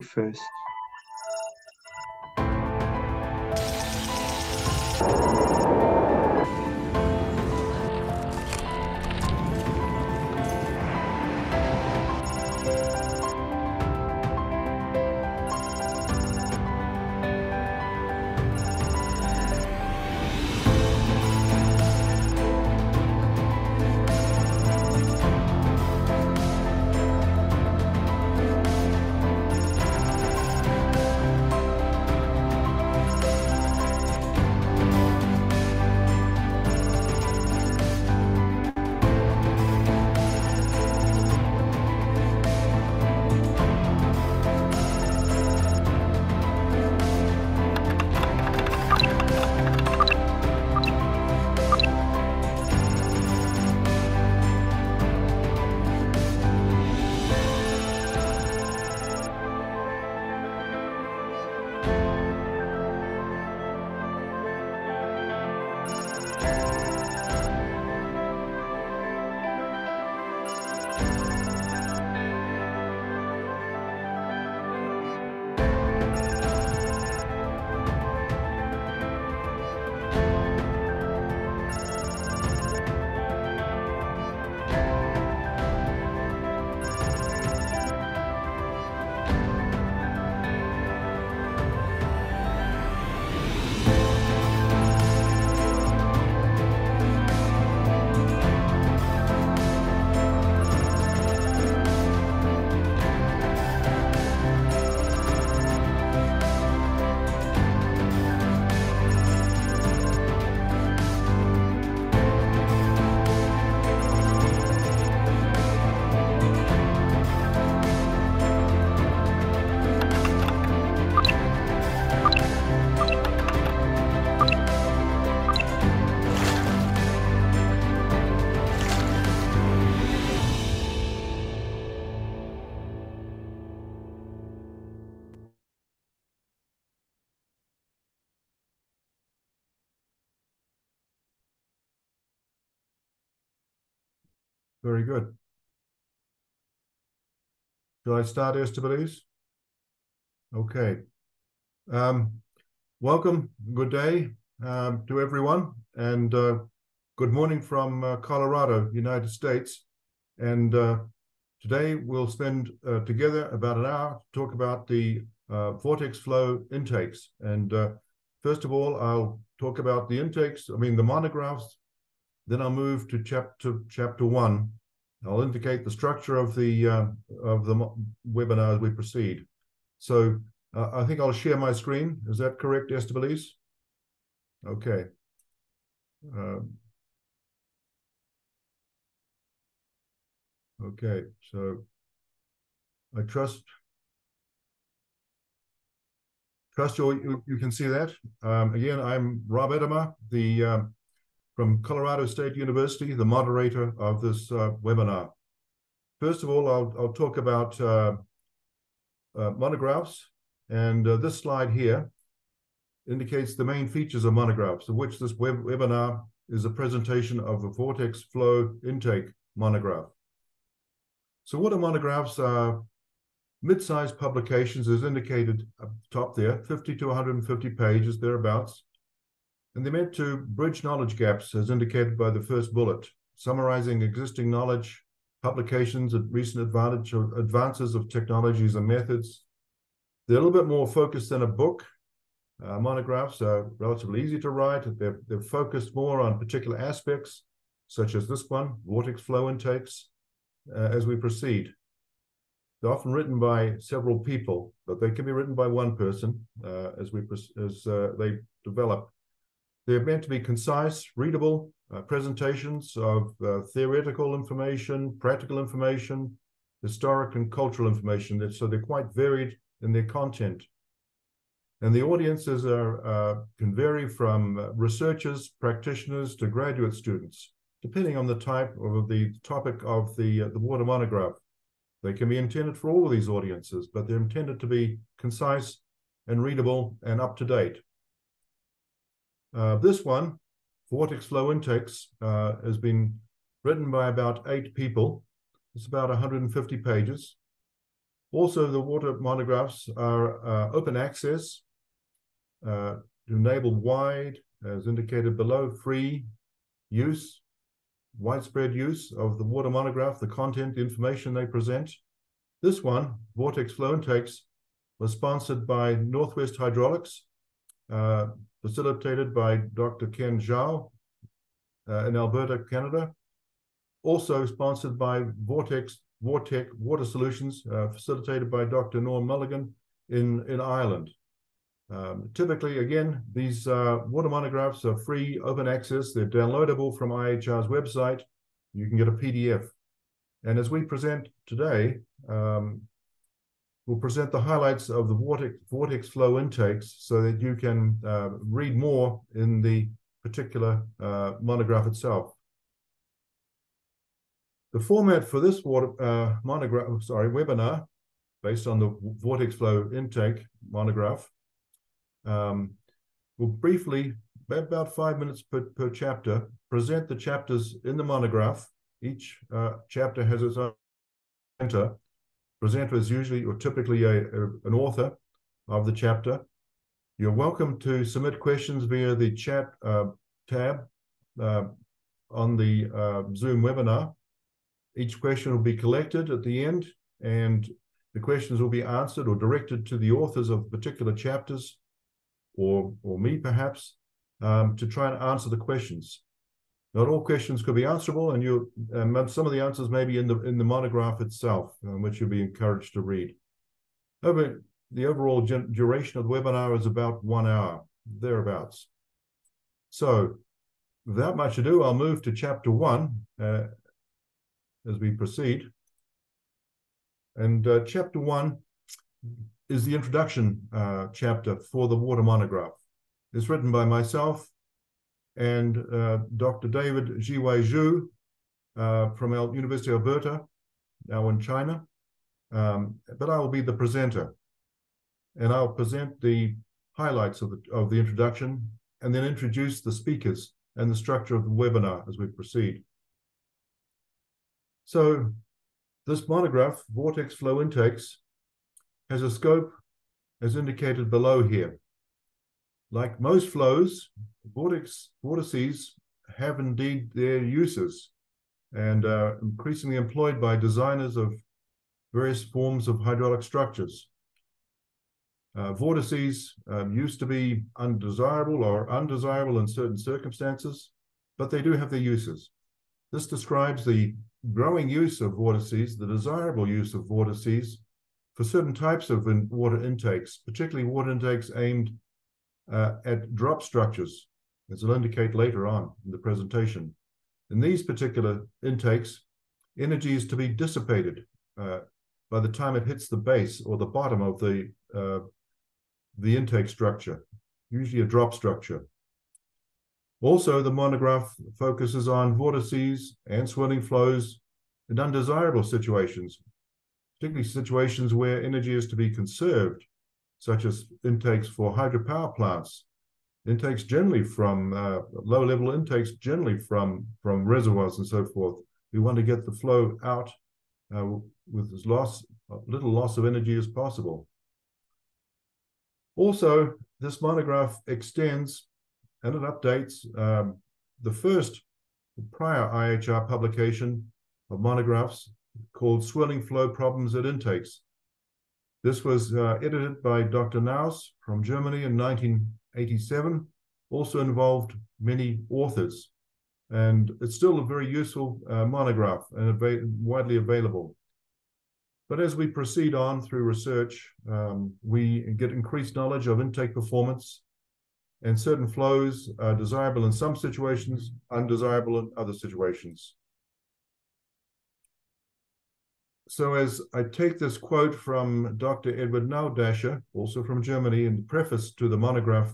first. Very good. Shall I start, Esther, please? Okay. Welcome, good day to everyone, and good morning from Colorado, United States. And today we'll spend together about an hour to talk about the Vortex-Flow intakes. And first of all, I'll talk about the intakes, the monographs. Then I'll move to chapter 1. I'll indicate the structure of the webinar as we proceed. So I think I'll share my screen. Is that correct, Esther? Okay. Okay, so I trust you can see that. Again, I'm Rob Edemer, from Colorado State University, the moderator of this webinar. First of all, I'll talk about monographs, and this slide here indicates the main features of monographs, of which this webinar is a presentation of a Vortex-Flow intake monograph. So what are monographs? Mid-sized publications, as indicated up top there, 50 to 150 pages, thereabouts. And they're meant to bridge knowledge gaps, as indicated by the first bullet, summarizing existing knowledge, publications, and recent advances of technologies and methods. They're a little bit more focused than a book. Monographs are relatively easy to write. They're focused more on particular aspects, such as this one, Vortex-Flow intakes, as we proceed. They're often written by several people, but they can be written by one person as they develop. They're meant to be concise, readable presentations of theoretical information, practical information, historic and cultural information. So they're quite varied in their content. And the audiences can vary from researchers, practitioners, to graduate students, depending on the type of the topic of the water monograph. They can be intended for all of these audiences, but they're intended to be concise and readable and up to date. This one, Vortex-Flow intakes, has been written by about 8 people. It's about 150 pages. Also, the water monographs are open access to enable wide, as indicated below, free use, widespread use of the water monograph, the content, the information they present. This one, Vortex-Flow intakes, was sponsored by Northwest Hydraulics, facilitated by Dr. Ken Zhao in Alberta, Canada. Also sponsored by Vortec Water Solutions, facilitated by Dr. Norm Mulligan in Ireland. Typically, again, these water monographs are free, open access. They're downloadable from IAHR's website. You can get a PDF. And as we present today, we'll present the highlights of the Vortex-Flow intakes so that you can read more in the particular monograph itself. The format for this webinar, based on the Vortex-Flow intake monograph, will briefly, about 5 minutes per chapter, present the chapters in the monograph. Each chapter has its own presenter. Presenter is usually or typically an author of the chapter. You're welcome to submit questions via the chat tab on the Zoom webinar. Each question will be collected at the end, and the questions will be answered or directed to the authors of particular chapters, or me perhaps, to try and answer the questions. Not all questions could be answerable, and some of the answers may be in the monograph itself, which you'll be encouraged to read. The overall duration of the webinar is about 1 hour, thereabouts. So, without much ado, I'll move to chapter 1 as we proceed. And chapter 1 is the introduction chapter for the water monograph. It's written by myself and Dr. David Jiwei Zhu from University of Alberta, now in China. But I will be the presenter, and I'll present the highlights of the introduction and then introduce the speakers and the structure of the webinar as we proceed. So this monograph, Vortex-Flow intakes, has a scope as indicated below here. Like most flows, vortices have indeed their uses and are increasingly employed by designers of various forms of hydraulic structures. Vortices used to be undesirable in certain circumstances, but they do have their uses. This describes the growing use of vortices, the desirable use of vortices for certain types of water intakes, particularly water intakes aimed at drop structures, as I'll indicate later on in the presentation. In these particular intakes, energy is to be dissipated by the time it hits the base or the bottom of the intake structure, usually a drop structure. Also, the monograph focuses on vortices and swirling flows in undesirable situations, particularly situations where energy is to be conserved, such as intakes for hydropower plants, intakes generally from low-level intakes generally from reservoirs and so forth. We want to get the flow out with as little loss of energy as possible. Also, this monograph extends and it updates the first prior IAHR publication of monographs called Swirling Flow Problems at Intakes. This was edited by Dr. Naus from Germany in 1987, also involved many authors, and it's still a very useful monograph and widely available. But as we proceed on through research, we get increased knowledge of intake performance, and certain flows are desirable in some situations, undesirable in other situations. So as I take this quote from Dr. Edward Naudascher, also from Germany, in the preface to the monograph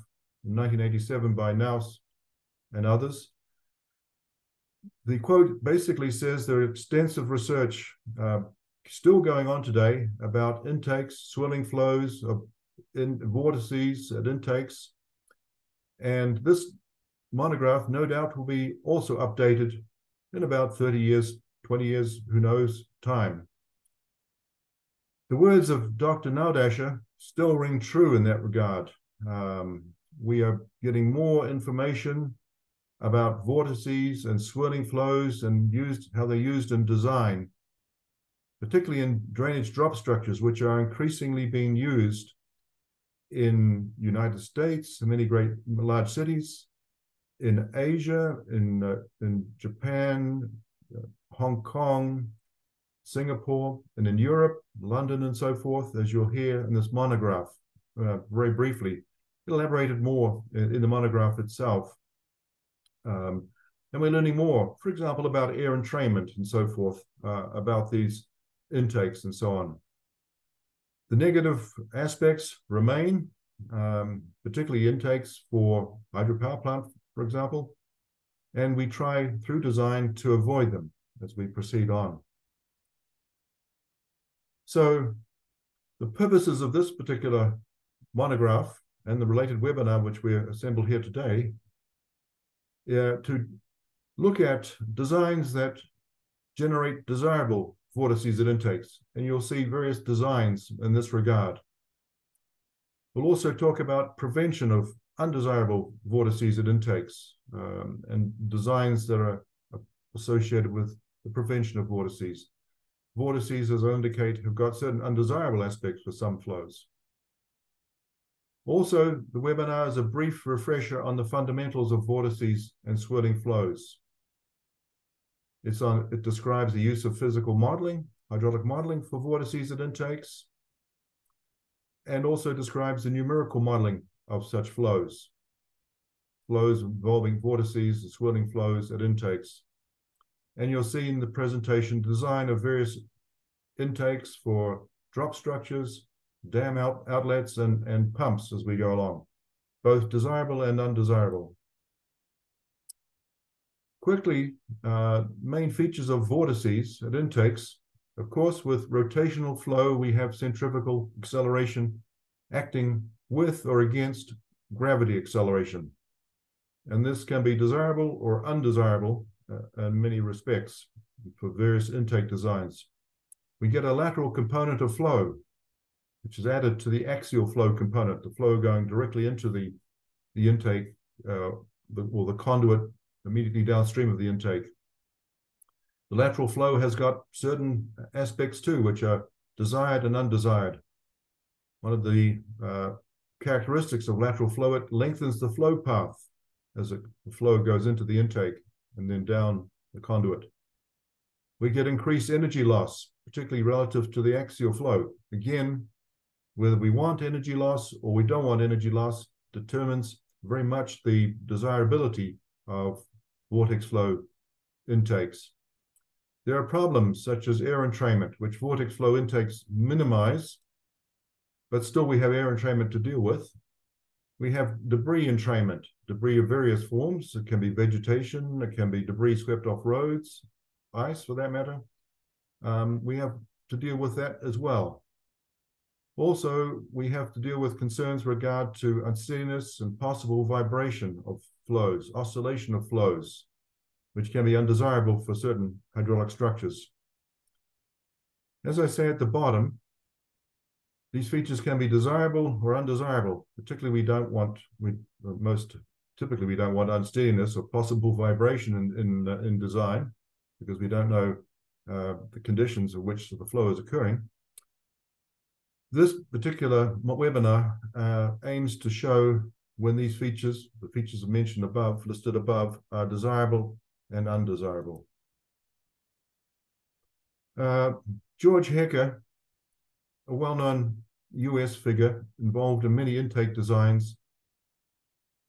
in 1987 by Naus and others, the quote basically says there is extensive research still going on today about intakes, swirling flows in vortices at intakes. And this monograph, no doubt, will be also updated in about 30 years, 20 years, who knows, time. The words of Dr. Naudasher still ring true in that regard. We are getting more information about vortices and swirling flows and how they're used in design, particularly in drainage drop structures, which are increasingly being used in the United States, in many large cities, in Asia, in Japan, Hong Kong, Singapore, and in Europe, London, and so forth, as you'll hear in this monograph very briefly. Elaborated more in the monograph itself. And we're learning more, for example, about air entrainment and so forth, about these intakes and so on. The negative aspects remain, particularly intakes for hydropower plant, for example, and we try through design to avoid them as we proceed on. So the purposes of this particular monograph and the related webinar, which we're assembled here today, to look at designs that generate desirable vortices and intakes, and you'll see various designs in this regard. We'll also talk about prevention of undesirable vortices and intakes, and designs that are associated with the prevention of vortices. Vortices, as I indicate, have got certain undesirable aspects for some flows. Also, the webinar is a brief refresher on the fundamentals of vortices and swirling flows. It describes the use of physical modeling, hydraulic modeling for vortices and intakes, and also describes the numerical modeling of such flows involving vortices and swirling flows at intakes. And you'll see in the presentation design of various intakes for drop structures, dam outlets, and pumps as we go along, both desirable and undesirable. Quickly, main features of vortices at intakes. Of course, with rotational flow, we have centrifugal acceleration acting with or against gravity acceleration. And this can be desirable or undesirable in many respects for various intake designs. We get a lateral component of flow, which is added to the axial flow component, the flow going directly into the intake, or the conduit immediately downstream of the intake. The lateral flow has got certain aspects too, which are desired and undesired. One of the characteristics of lateral flow, it lengthens the flow path as the flow goes into the intake and then down the conduit. We get increased energy loss, particularly relative to the axial flow. Again, whether we want energy loss or we don't want energy loss determines very much the desirability of vortex flow intakes. There are problems such as air entrainment, which vortex flow intakes minimize, but still we have air entrainment to deal with. We have debris entrainment, debris of various forms. It can be vegetation, it can be debris swept off roads, ice for that matter. We have to deal with that as well. Also, we have to deal with concerns regard to unsteadiness and possible vibration of flows, oscillation of flows, which can be undesirable for certain hydraulic structures. As I say at the bottom, these features can be desirable or undesirable. Particularly, most typically we don't want unsteadiness or possible vibration in design, because we don't know the conditions in which the flow is occurring. This particular webinar aims to show when these features, the features mentioned above, listed above, are desirable and undesirable. George Hecker, a well-known US figure involved in many intake designs,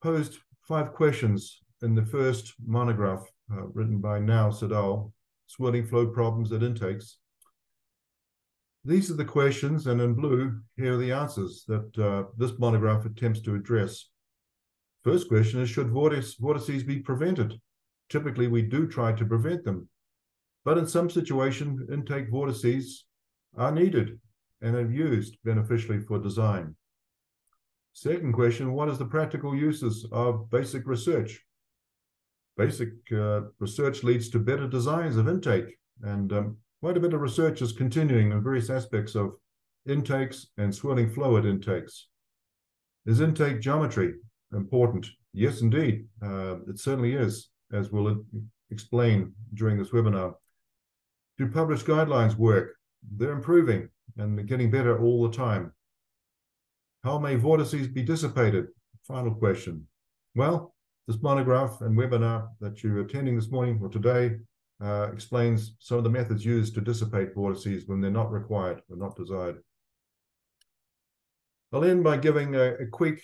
posed 5 questions in the first monograph written by Now Sedal, Swirling Flow Problems at Intakes. These are the questions, and in blue, here are the answers that this monograph attempts to address. First question is, should vortices be prevented? Typically, we do try to prevent them, but in some situations, intake vortices are needed and are used beneficially for design. Second question, what is the practical uses of basic research? Basic research leads to better designs of intake, and quite a bit of research is continuing in various aspects of intakes and swirling fluid intakes. Is intake geometry important? Yes, indeed. It certainly is, as we'll explain during this webinar. Do published guidelines work? They're improving and they're getting better all the time. How may vortices be dissipated? Final question. Well, this monograph and webinar that you're attending this morning or today explains some of the methods used to dissipate vortices when they're not required or not desired. I'll end by giving a quick,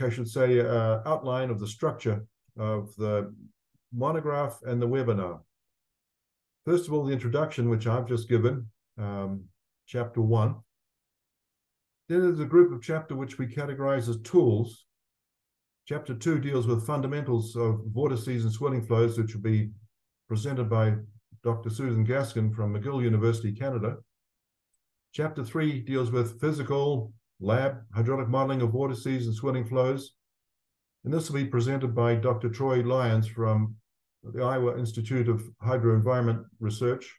I should say, outline of the structure of the monograph and the webinar. First of all, the introduction, which I've just given, chapter 1. Then there's a group of chapter which we categorize as tools. Chapter 2 deals with fundamentals of vortices and swirling flows, which will be presented by Dr. Susan Gaskin from McGill University, Canada. Chapter 3 deals with physical lab hydraulic modeling of vortices and swirling flows. And this will be presented by Dr. Troy Lyons from the Iowa Institute of Hydro-Environment Research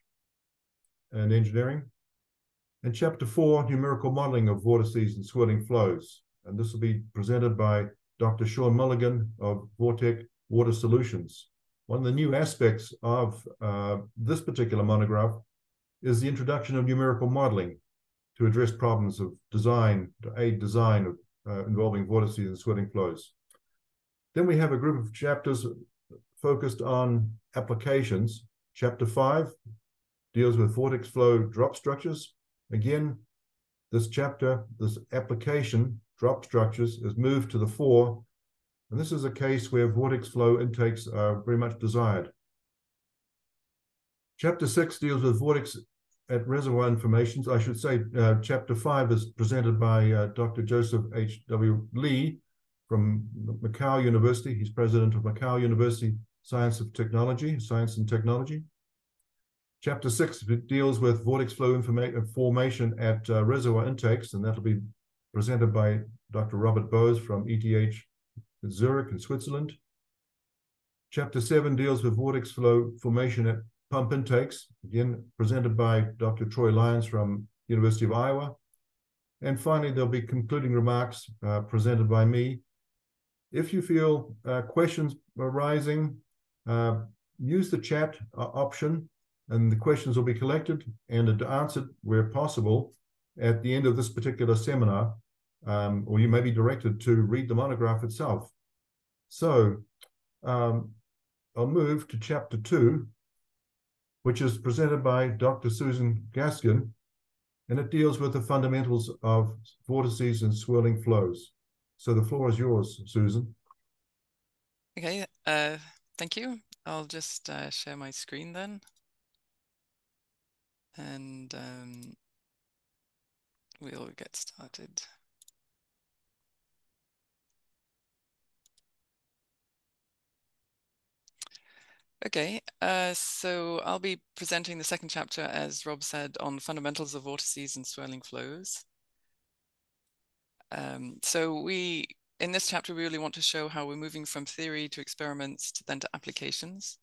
and Engineering. And chapter 4, numerical modeling of vortices and swirling flows. And this will be presented by Dr. Sean Mulligan of Vortex Water Solutions. One of the new aspects of this particular monograph is the introduction of numerical modeling to address problems of design, to aid design of involving vortices and swirling flows. Then we have a group of chapters focused on applications. Chapter 5 deals with Vortex-Flow drop structures. Again, this chapter, this application, drop structures, is moved to the fore. And this is a case where Vortex-Flow intakes are very much desired. Chapter 6 deals with vortex at reservoir informations. I should say chapter 5 is presented by Dr. Joseph H.W. Lee from Macau University. He's president of Macau University Science and Technology. Chapter 6 deals with vortex flow formation at reservoir intakes, and that'll be presented by Dr. Robert Bose from ETH Zurich in Switzerland. Chapter 7 deals with vortex flow formation at pump intakes, again presented by Dr. Troy Lyons from University of Iowa. And finally, there'll be concluding remarks presented by me. If you feel questions arising, use the chat option, and the questions will be collected and answered where possible at the end of this particular seminar, or you may be directed to read the monograph itself. So I'll move to chapter 2, which is presented by Dr. Susan Gaskin, and it deals with the fundamentals of vortices and swirling flows. So the floor is yours, Susan. Okay, thank you. I'll just share my screen then. And we'll get started. Okay, so I'll be presenting the second chapter, as Rob said, on fundamentals of vortices and swirling flows. So in this chapter, we really want to show how we're moving from theory to experiments to then to applications.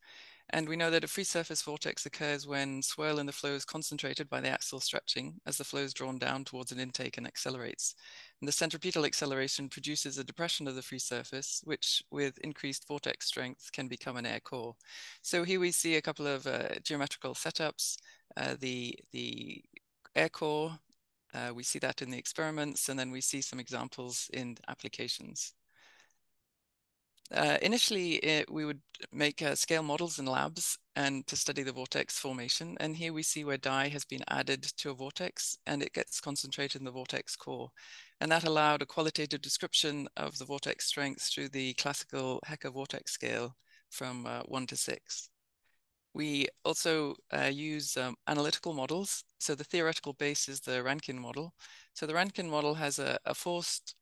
And we know that a free surface vortex occurs when swirl in the flow is concentrated by the axial stretching as the flow is drawn down towards an intake and accelerates. And the centripetal acceleration produces a depression of the free surface, which with increased vortex strength can become an air core. So here we see a couple of geometrical setups, the air core, we see that in the experiments, and then we see some examples in applications. Initially, we would make scale models in labs and to study the vortex formation. And here we see where dye has been added to a vortex and it gets concentrated in the vortex core. And that allowed a qualitative description of the vortex strength through the classical Hecker vortex scale from 1 to 6. We also use analytical models. So the theoretical base is the Rankine model. So the Rankine model has a forced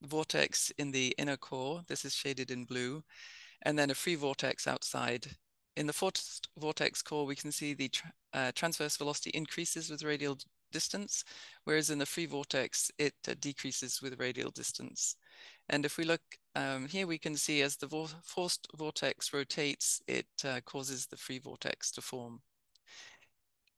vortex in the inner core. This is shaded in blue, and then a free vortex outside. In the forced vortex core, we can see the transverse velocity increases with radial distance, whereas in the free vortex, it decreases with radial distance. And if we look here, we can see as the forced vortex rotates, it causes the free vortex to form.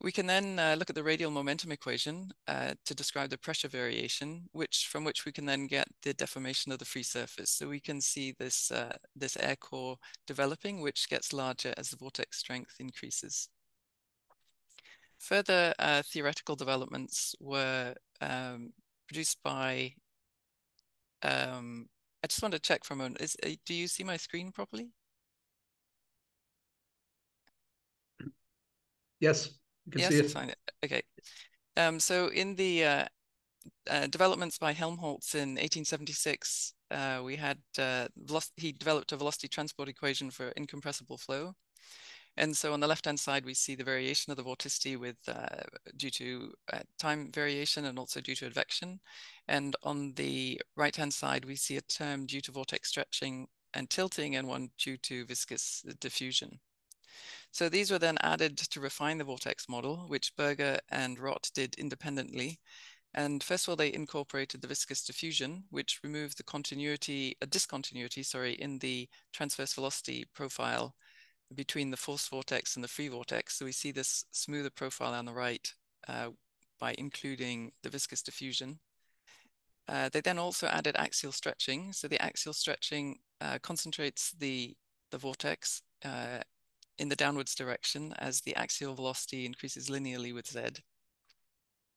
We can then look at the radial momentum equation to describe the pressure variation, from which we can then get the deformation of the free surface. So we can see this, this air core developing, which gets larger as the vortex strength increases. Further theoretical developments were produced by, I just want to check for a moment, do you see my screen properly? Yes, you can yes, see it. It's fine. Okay. So in the developments by Helmholtz in 1876, we had he developed a velocity transport equation for incompressible flow. And so on the left-hand side, we see the variation of the vorticity with due to time variation and also due to advection. And on the right-hand side, we see a term due to vortex stretching and tilting and one due to viscous diffusion. So these were then added to refine the vortex model, which Berger and Rott did independently. And first of all, they incorporated the viscous diffusion, which removed the discontinuity, in the transverse velocity profile between the forced vortex and the free vortex. So we see this smoother profile on the right by including the viscous diffusion. They then also added axial stretching. So the axial stretching concentrates the vortex in the downwards direction as the axial velocity increases linearly with z.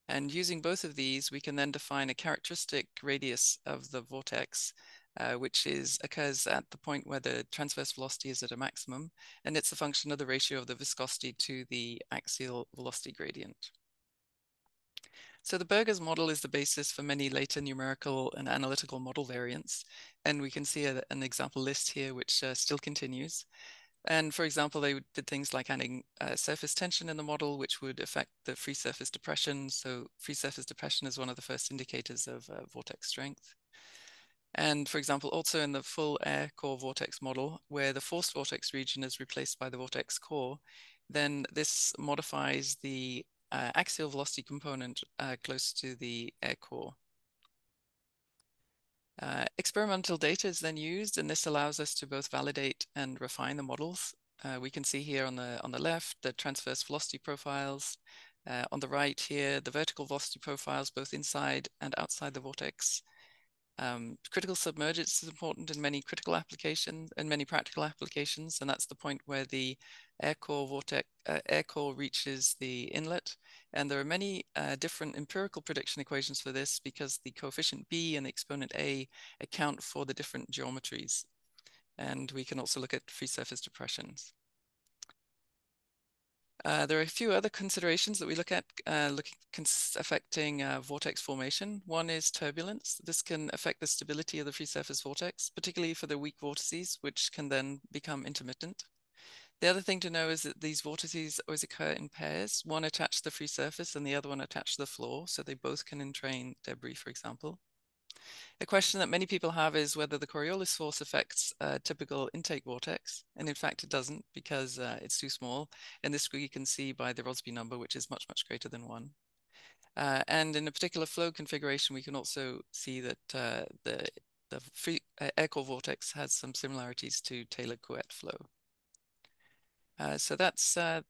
And using both of these, we can then define a characteristic radius of the vortex, which occurs at the point where the transverse velocity is at a maximum, and it's a function of the ratio of the viscosity to the axial velocity gradient. So the Berger's model is the basis for many later numerical and analytical model variants, and we can see an example list here which still continues. And for example, they did things like adding surface tension in the model, which would affect the free surface depression. So free surface depression is one of the first indicators of vortex strength. And for example, also in the full air core vortex model, where the forced vortex region is replaced by the vortex core, then this modifies the axial velocity component close to the air core. Experimental data is then used, and this allows us to both validate and refine the models. We can see here on the left the transverse velocity profiles. On the right here, the vertical velocity profiles, both inside and outside the vortex. Critical submergence is important in many critical applications and many practical applications, and that's the point where the air core reaches the inlet. And there are many different empirical prediction equations for this because the coefficient B and the exponent A account for the different geometries. And we can also look at free surface depressions. There are a few other considerations that we look at affecting vortex formation. One is turbulence. This can affect the stability of the free surface vortex, particularly for the weak vortices, which can then become intermittent. The other thing to know is that these vortices always occur in pairs, one attached to the free surface and the other one attached to the floor, so they both can entrain debris, for example. A question that many people have is whether the Coriolis force affects a typical intake vortex, and in fact it doesn't because it's too small, and this you can see by the Rossby number, which is much, much greater than 1. And in a particular flow configuration, we can also see that the free air core vortex has some similarities to Taylor-Couette flow. So that's kind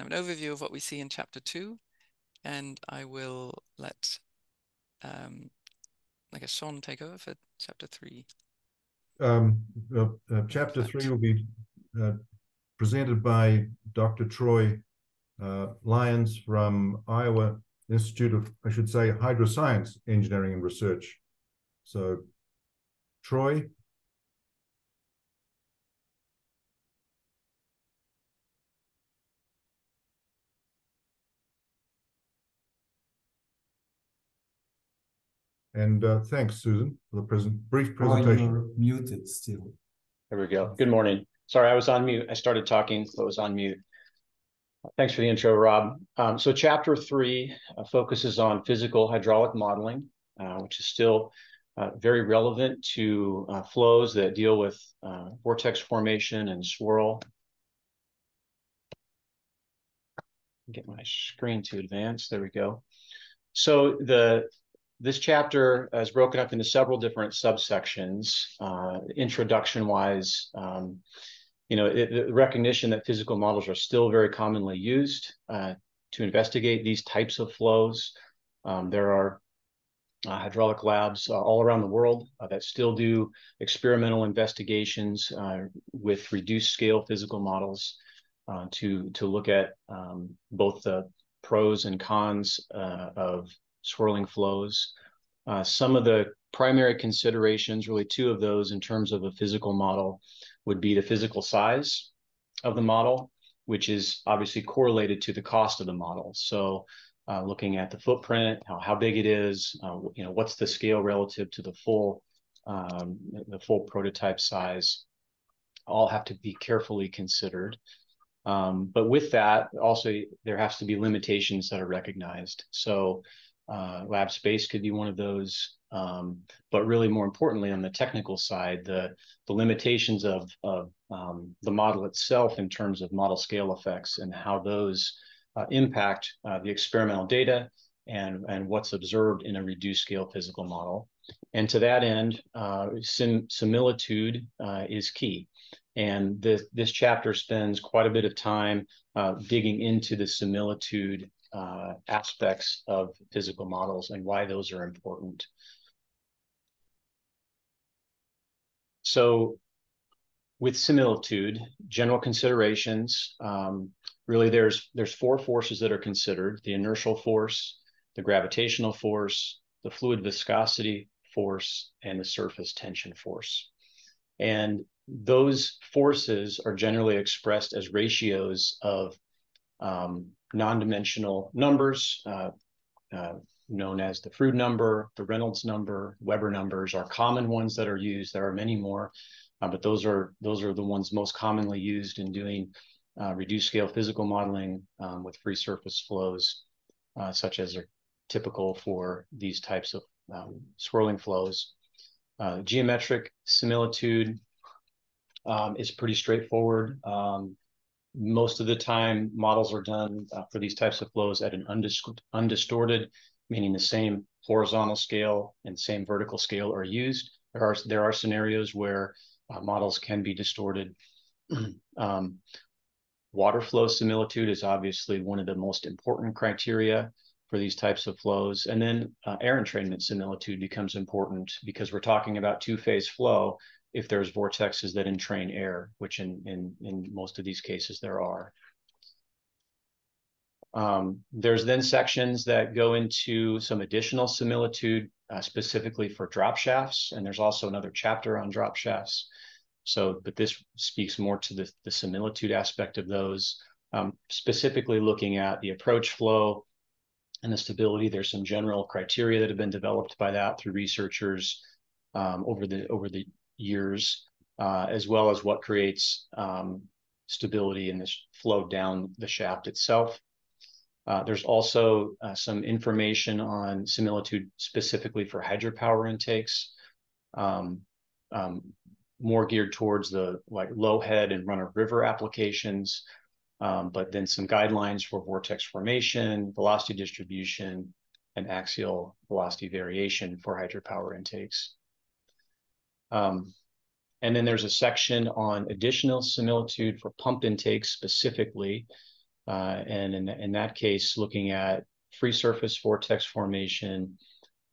of an overview of what we see in chapter 2, and I will let I guess Sean take over for chapter 3. Chapter 3 will be presented by Dr. Troy Lyons from Iowa Institute of, I should say, Hydroscience Engineering and Research. So, Troy. And thanks, Susan, for the brief presentation. Oh, you're muted still. There we go. Good morning. Sorry, I was on mute. I started talking, so I was on mute. Thanks for the intro, Rob. So chapter 3 focuses on physical hydraulic modeling, which is still very relevant to flows that deal with vortex formation and swirl. Get my screen to advance. There we go. So this chapter is broken up into several different subsections. Introduction-wise, the recognition that physical models are still very commonly used to investigate these types of flows. There are hydraulic labs all around the world that still do experimental investigations with reduced scale physical models to look at both the pros and cons of swirling flows. Some of the primary considerations, really two of those in terms of a physical model, would be the physical size of the model, which is obviously correlated to the cost of the model. So looking at the footprint, how big it is, what's the scale relative to the full prototype size, all have to be carefully considered. But with that, also there has to be limitations that are recognized. So lab space could be one of those, but really more importantly on the technical side, the limitations of the model itself in terms of model scale effects and how those impact the experimental data and what's observed in a reduced scale physical model. And to that end, similitude is key. And this chapter spends quite a bit of time digging into the similitude aspects of physical models and why those are important. So with similitude, general considerations, really there's four forces that are considered: the inertial force, the gravitational force, the fluid viscosity force, and the surface tension force. And those forces are generally expressed as ratios of non-dimensional numbers, known as the Froude number, the Reynolds number. Weber numbers are common ones that are used. There are many more, but those are the ones most commonly used in doing reduced scale physical modeling with free surface flows, such as are typical for these types of swirling flows. Geometric similitude is pretty straightforward. Most of the time, models are done for these types of flows at an undistorted, meaning the same horizontal scale and same vertical scale are used. There are scenarios where models can be distorted. Water flow similitude is obviously one of the most important criteria for these types of flows. And then air entrainment similitude becomes important because we're talking about two-phase flow if there's vortexes that entrain air, which in most of these cases there are. There's then sections that go into some additional similitude specifically for drop shafts, and there's also another chapter on drop shafts. So, but this speaks more to the similitude aspect of those, specifically looking at the approach flow and the stability. There's some general criteria that have been developed by that through researchers over the years, as well as what creates stability in this flow down the shaft itself. There's also some information on similitude specifically for hydropower intakes, more geared towards the low head and run-of-river applications, but then some guidelines for vortex formation, velocity distribution, and axial velocity variation for hydropower intakes. And then there's a section on additional similitude for pump intakes specifically, and in that case, looking at free surface vortex formation,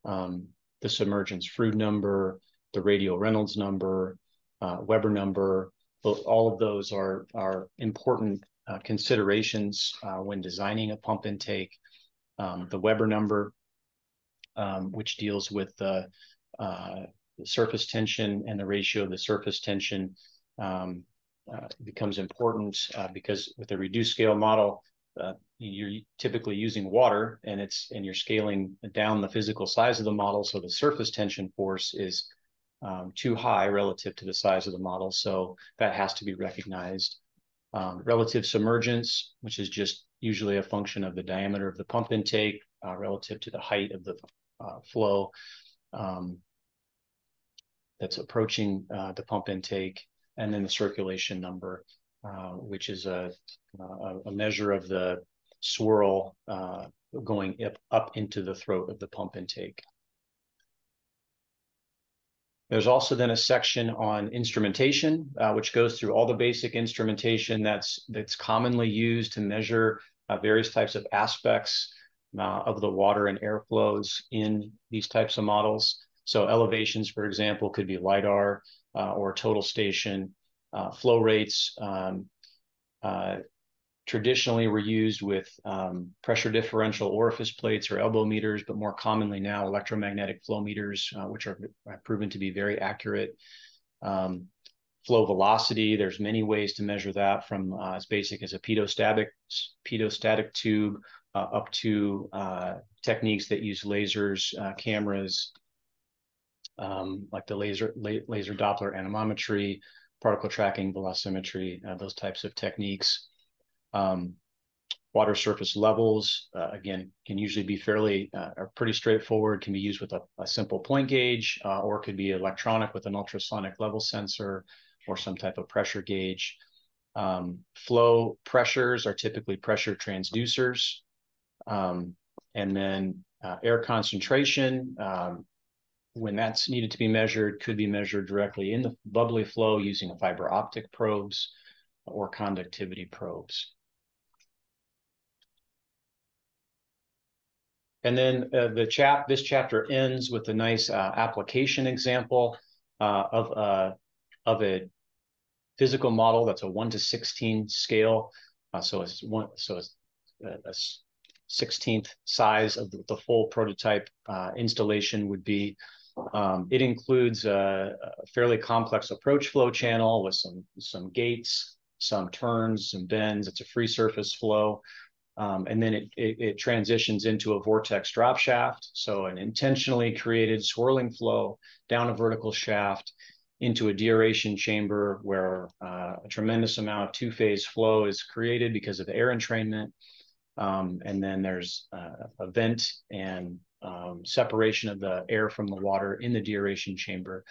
the submergence Froude number, the radial Reynolds number, Weber number. All of those are important considerations when designing a pump intake. The Weber number, which deals with the surface tension and the ratio of the surface tension, becomes important because with a reduced scale model, you're typically using water and you're scaling down the physical size of the model. So the surface tension force is too high relative to the size of the model. So that has to be recognized. Relative submergence, which is just usually a function of the diameter of the pump intake relative to the height of the flow that's approaching the pump intake, and then the circulation number, which is a measure of the swirl going up into the throat of the pump intake. There's also then a section on instrumentation, which goes through all the basic instrumentation that's commonly used to measure various types of aspects of the water and air flows in these types of models. So elevations, for example, could be LiDAR or total station. Flow rates traditionally were used with pressure differential orifice plates or elbow meters, but more commonly now electromagnetic flow meters, which are proven to be very accurate. Flow velocity, there's many ways to measure that, from as basic as a pedostatic tube up to techniques that use lasers, cameras, like the laser Doppler anemometry, particle tracking, velocimetry, those types of techniques. Water surface levels, again, can usually be are pretty straightforward, can be used with a simple point gauge, or could be electronic with an ultrasonic level sensor or some type of pressure gauge. Flow pressures are typically pressure transducers. And then air concentration, when that's needed to be measured, could be measured directly in the bubbly flow using fiber optic probes or conductivity probes. And then this chapter ends with a nice application example of a physical model that's a 1:16 scale. So it's a 16th size of the full prototype installation would be. It includes a fairly complex approach flow channel with some gates, some turns, some bends. It's a free surface flow. And then it transitions into a vortex drop shaft. So an intentionally created swirling flow down a vertical shaft into a deaeration chamber where a tremendous amount of two-phase flow is created because of air entrainment. And then there's a vent and separation of the air from the water in the deaeration chamber.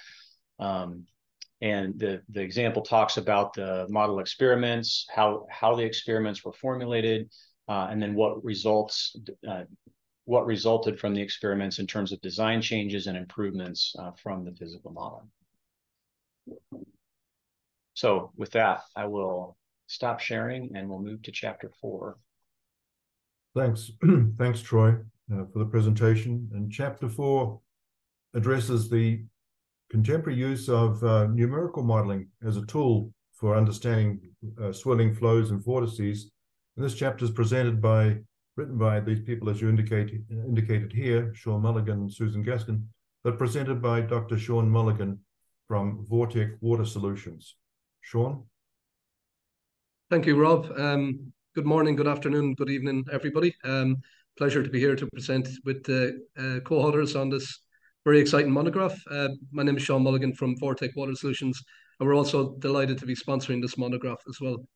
And the example talks about the model experiments, how the experiments were formulated, and then what resulted from the experiments in terms of design changes and improvements from the physical model. So with that, I will stop sharing and we'll move to chapter 4. Thanks. Thanks, Troy, for the presentation. And chapter 4 addresses the contemporary use of numerical modeling as a tool for understanding swirling flows and vortices. And this chapter is written by these people, as you indicated here, Sean Mulligan and Susan Gaskin, but presented by Dr. Sean Mulligan from Vortex Water Solutions. Sean? Thank you, Rob. Good morning, good afternoon, good evening, everybody. Pleasure to be here to present with the co-authors on this very exciting monograph. My name is Sean Mulligan from Vortex Water Solutions, and we're also delighted to be sponsoring this monograph as well.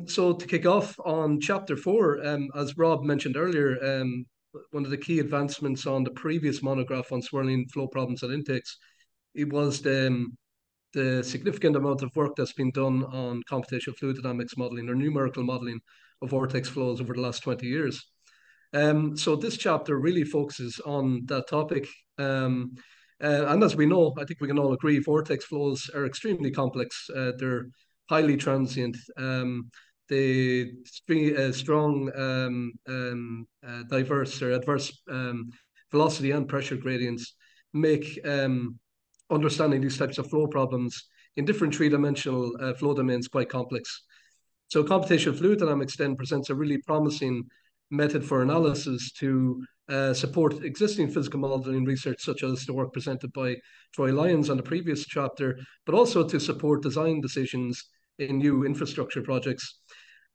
So to kick off on chapter 4, as Rob mentioned earlier, one of the key advancements on the previous monograph on swirling flow problems at intakes, it was the significant amount of work that's been done on computational fluid dynamics modeling or numerical modeling of vortex flows over the last 20 years. So this chapter really focuses on that topic. And as we know, I think we can all agree, vortex flows are extremely complex. They're highly transient. They strong, diverse or adverse velocity and pressure gradients make understanding these types of flow problems in different three-dimensional flow domains quite complex. So computational fluid dynamics then presents a really promising method for analysis to support existing physical modeling research, such as the work presented by Troy Lyons on the previous chapter, but also to support design decisions in new infrastructure projects.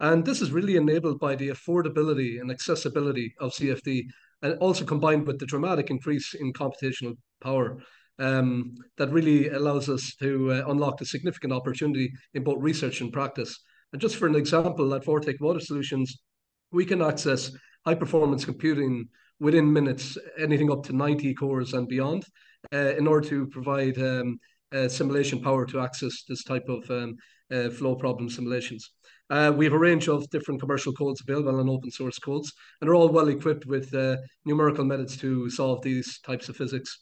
And this is really enabled by the affordability and accessibility of CFD, and also combined with the dramatic increase in computational power. That really allows us to unlock a significant opportunity in both research and practice. And just for an example, at Vortex Water Solutions, we can access high-performance computing within minutes, anything up to 90 cores and beyond, in order to provide simulation power to access this type of flow problem simulations. We have a range of different commercial codes available and open source codes, and they're all well equipped with numerical methods to solve these types of physics.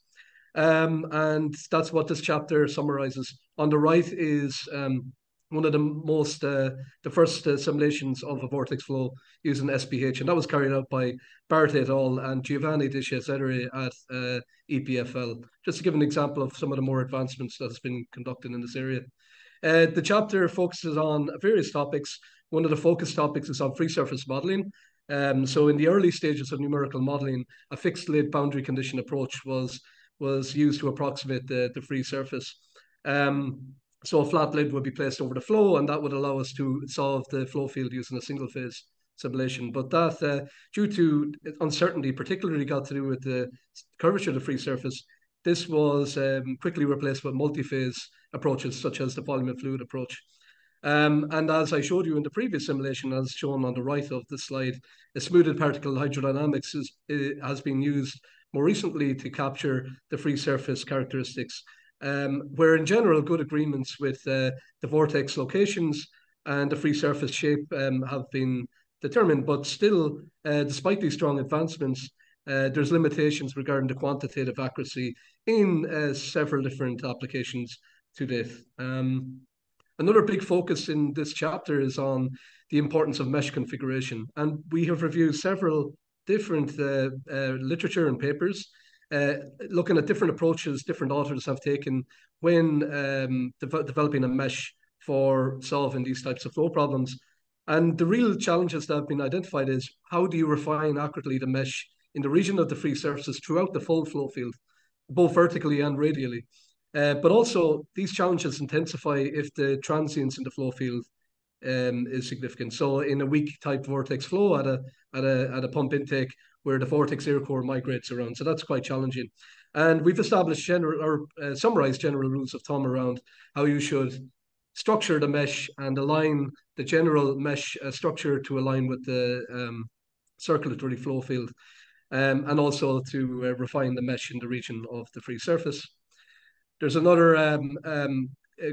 And that's what this chapter summarizes. On the right is one of the first simulations of a vortex flow using SPH, and that was carried out by Bart et al. And Giovanni Di Cesare at EPFL, just to give an example of some of the more advancements that has been conducted in this area. The chapter focuses on various topics. One of the focus topics is on free surface modeling. So in the early stages of numerical modeling, a fixed lid boundary condition approach was used to approximate the free surface. So a flat lid would be placed over the flow, and that would allow us to solve the flow field using a single phase simulation. But that, due to uncertainty, particularly got to do with the curvature of the free surface, this was quickly replaced with multi-phase approaches, such as the volume of fluid approach. And as I showed you in the previous simulation, as shown on the right of the slide, a smoothed particle hydrodynamics has been used more recently to capture the free surface characteristics, where in general good agreements with the vortex locations and the free surface shape have been determined. But still, despite these strong advancements, there's limitations regarding the quantitative accuracy in several different applications to date. Another big focus in this chapter is on the importance of mesh configuration. And we have reviewed several different literature and papers looking at different approaches different authors have taken when developing a mesh for solving these types of flow problems. And the real challenges that have been identified is how do you refine accurately the mesh in the region of the free surfaces throughout the full flow field, both vertically and radially. But also, these challenges intensify if the transience in the flow field is significant. So, in a weak type vortex flow at a pump intake where the vortex air core migrates around, so that's quite challenging. And we've established summarized general rules of thumb around how you should structure the mesh and align the general mesh structure to align with the circulatory flow field, and also to refine the mesh in the region of the free surface. There's another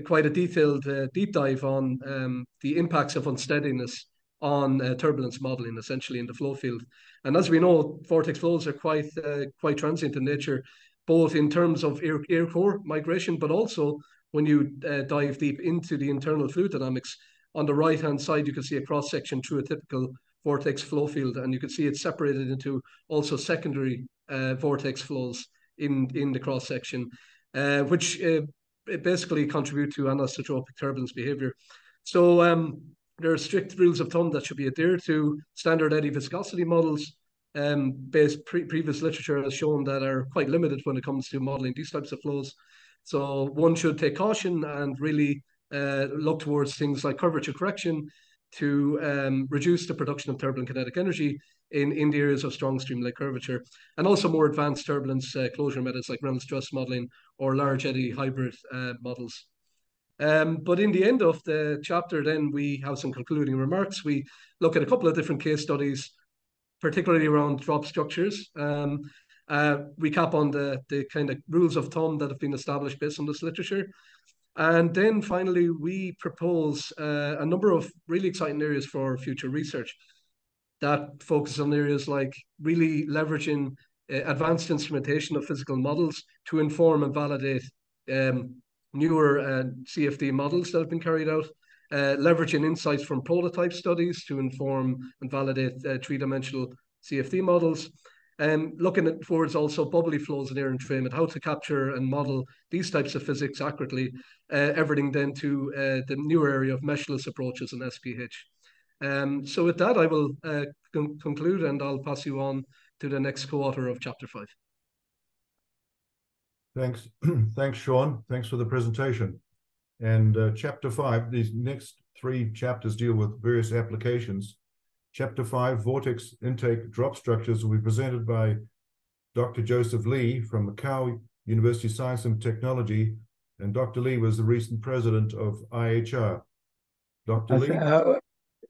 quite a detailed deep dive on the impacts of unsteadiness on turbulence modeling, essentially in the flow field. And as we know, vortex flows are quite transient in nature, both in terms of air core migration, but also when you dive deep into the internal fluid dynamics. On the right-hand side, you can see a cross-section through a typical vortex flow field, and you can see it's separated into also secondary vortex flows in the cross-section, which basically contribute to anisotropic turbulence behavior. So there are strict rules of thumb that should be adhered to. Standard eddy viscosity models, previous literature has shown that are quite limited when it comes to modeling these types of flows. So one should take caution and really look towards things like curvature correction to reduce the production of turbulent kinetic energy in the areas of strong streamline curvature, and also more advanced turbulence closure methods like Reynolds-Druss modeling or large eddy hybrid models. But in the end of the chapter, then we have some concluding remarks. We look at a couple of different case studies, particularly around drop structures. Recap on the kind of rules of thumb that have been established based on this literature. And then finally, we propose a number of really exciting areas for future research that focus on areas like really leveraging advanced instrumentation of physical models to inform and validate newer CFD models that have been carried out, leveraging insights from prototype studies to inform and validate three-dimensional CFD models, looking towards also bubbly flows in air entrainment, how to capture and model these types of physics accurately, everything then to the newer area of meshless approaches and SPH. So with that, I will conclude, and I'll pass you on to the next co-author of Chapter 5. Thanks. Thanks, Sean. Thanks for the presentation. And Chapter 5, these next 3 chapters deal with various applications. Chapter 5, Vortex Intake Drop Structures, will be presented by Dr. Joseph Lee from Macau University of Science and Technology, and Dr. Lee was the recent president of IAHR. Dr. Lee?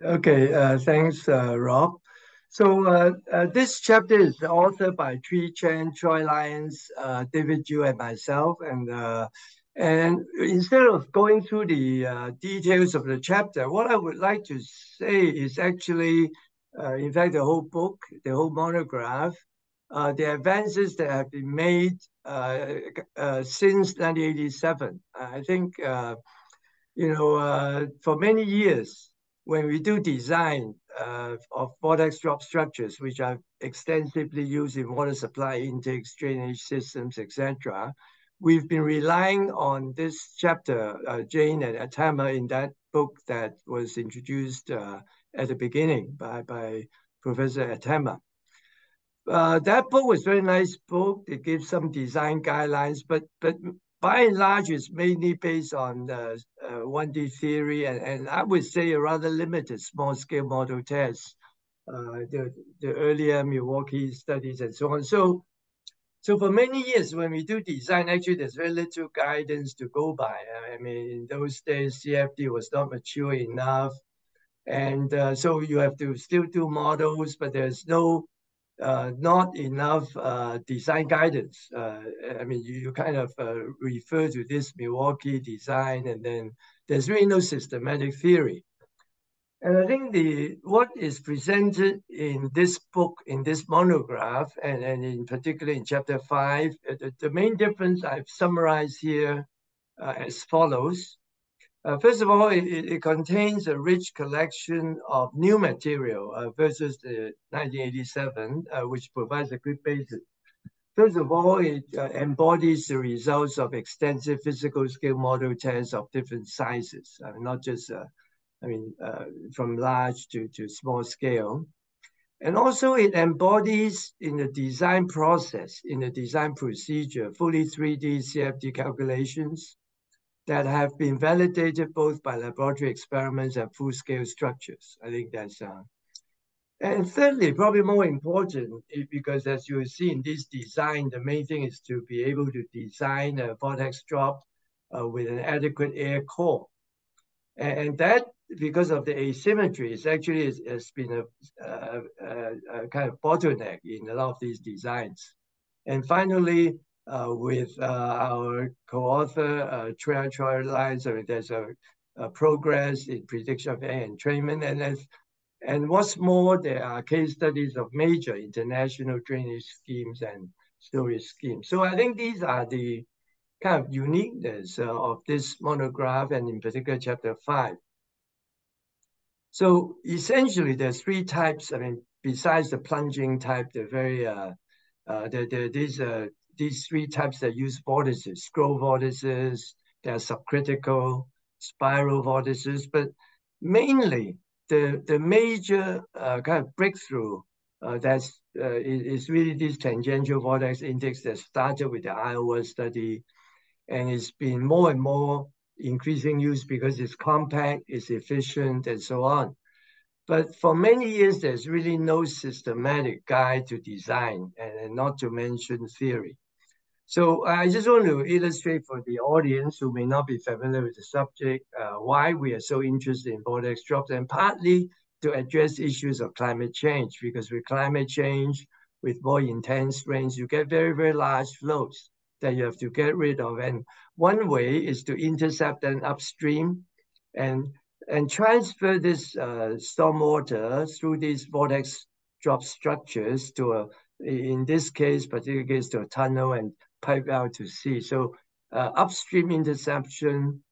Okay, thanks, Rob. So this chapter is authored by Tri Chen, Troy Lyons, David Ju, and myself. And instead of going through the details of the chapter, what I would like to say is actually, in fact, the whole book, the whole monograph, the advances that have been made since 1987. I think, for many years, when we do design of vortex drop structures, which are extensively used in water supply intakes, drainage systems, etc., we've been relying on this chapter, Jane and Atama, in that book that was introduced at the beginning by Professor Atama. That book was a very nice book. It gives some design guidelines, but by and large, it's mainly based on 1D theory, and I would say a rather limited small-scale model tests, the earlier Milwaukee studies and so on. So for many years, when we do design, actually, there's very little guidance to go by. I mean, in those days, CFD was not mature enough. And so you have to still do models, but there's not enough design guidance. I mean, you kind of refer to this Milwaukee design, and then there's really no systematic theory. And I think what is presented in this book, in this monograph, and in particular in chapter 5, the main difference I've summarized here as follows. First of all, it contains a rich collection of new material versus the 1987, which provides a good basis. First of all, it embodies the results of extensive physical scale model tests of different sizes, not just from large to small scale. And also it embodies in the design process, in the design procedure, fully 3D CFD calculations that have been validated both by laboratory experiments and full-scale structures. I think that's... And thirdly, probably more important, because as you see in this design, the main thing is to be able to design a vortex drop with an adequate air core. And that, because of the asymmetry, has been a kind of bottleneck in a lot of these designs. And finally, with our co-author, Troy Lyons, there's a progress in prediction of air entrainment. And what's more, there are case studies of major international drainage schemes and storage schemes. So I think these are the kind of uniqueness of this monograph, and in particular, chapter 5. So essentially, there's 3 types. I mean, besides the plunging type, they're very these 3 types that use vortices: scroll vortices, they're subcritical, spiral vortices, but mainly the major kind of breakthrough is really these tangential vortex intakes that started with the Iowa study, and it's been more and more increasing use because it's compact, it's efficient, and so on. But for many years, there's really no systematic guide to design, and not to mention theory. So I just want to illustrate for the audience who may not be familiar with the subject, why we are so interested in vortex drops, and partly to address issues of climate change, because with climate change, with more intense rains, you get very, very large flows that you have to get rid of. And one way is to intercept them upstream and transfer this stormwater through these vortex drop structures to in this case, particular case, to a tunnel and pipe out to sea. So upstream interception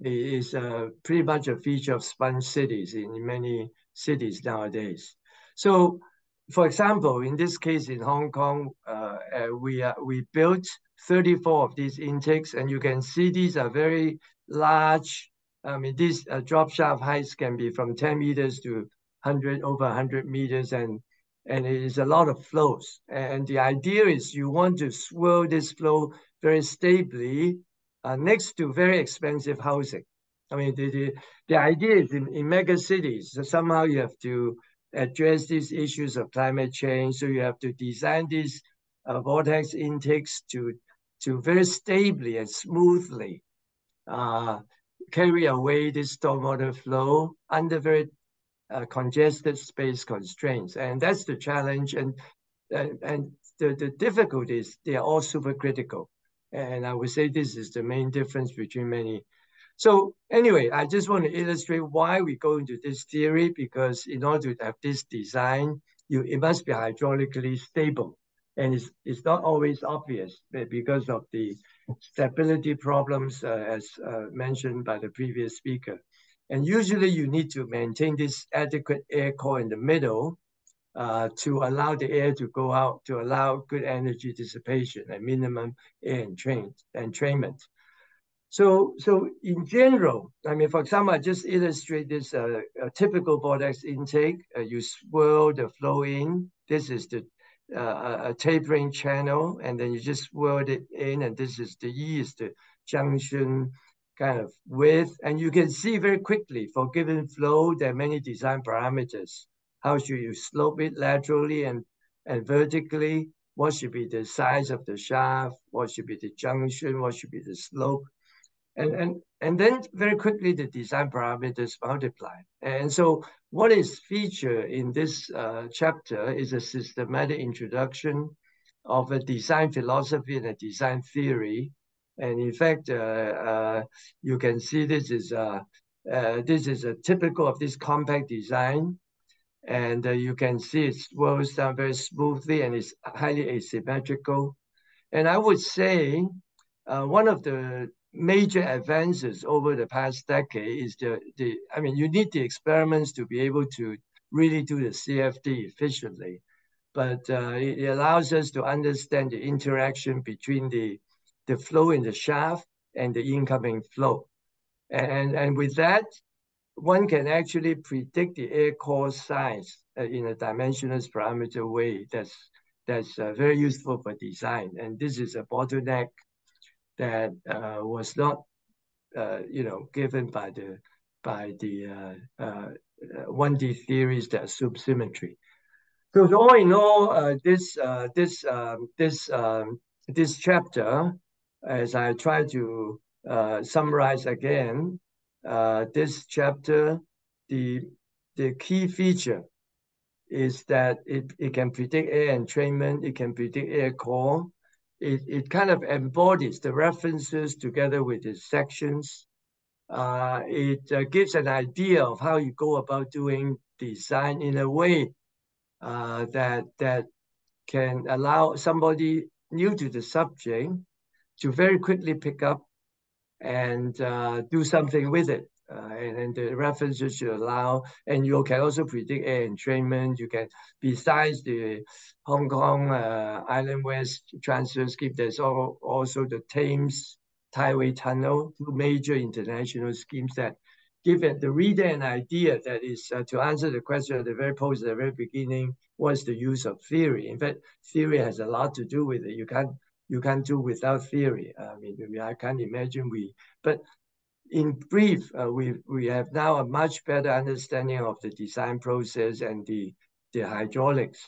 is pretty much a feature of sponge cities in many cities nowadays. So, for example, in this case in Hong Kong, we built 34 of these intakes, and you can see these are very large. I mean, these drop shaft heights can be from 10 meters to over 100 meters, and it is a lot of flows. And the idea is you want to swirl this flow very stably next to very expensive housing. I mean, the idea is in mega cities, so somehow you have to address these issues of climate change. So you have to design these vortex intakes to very stably and smoothly carry away this stormwater flow under very congested space constraints. And that's the challenge. And the difficulties, they are all supercritical. And I would say this is the main difference between many. So anyway, I just want to illustrate why we go into this theory, because in order to have this design, it must be hydraulically stable. And it's not always obvious because of the stability problems, as mentioned by the previous speaker. And usually you need to maintain this adequate air core in the middle to allow the air to go out, to allow good energy dissipation and minimum air entrainment. So in general, I mean, for example, I just illustrate this a typical vortex intake. You swirl the flow in. This is the a tapering channel, and then you just swirl it in, and this is the E is the junction kind of width. And you can see very quickly for given flow, there are many design parameters. How should you slope it laterally and vertically? What should be the size of the shaft? What should be the junction? What should be the slope? And then very quickly the design parameters multiply. And so what is featured in this chapter is a systematic introduction of a design philosophy and a design theory. And in fact, you can see this is a typical of this compact design. And you can see it swirls down very smoothly and it's highly asymmetrical. And I would say one of the major advances over the past decade is I mean, you need the experiments to be able to really do the CFD efficiently, but it allows us to understand the interaction between the flow in the shaft and the incoming flow. And with that, one can actually predict the air core size in a dimensionless parameter way that's very useful for design. And this is a bottleneck that was not, given by the 1D theories that assume symmetry. So all in all, this chapter, as I try to summarize again, this chapter, the key feature is that it can predict air entrainment, it can predict air core. It kind of embodies the references together with its sections. It gives an idea of how you go about doing design in a way that can allow somebody new to the subject to very quickly pick up and do something with it. And the references should allow, and you can also predict air entrainment. You can, besides the Hong Kong Island West transfer scheme, there's also the Thames Tideway Tunnel, two major international schemes that give the reader an idea that is to answer the question at the very beginning, what's the use of theory? In fact, theory has a lot to do with it. You can't do without theory. I mean, I can't imagine but in brief, we have now a much better understanding of the design process and the hydraulics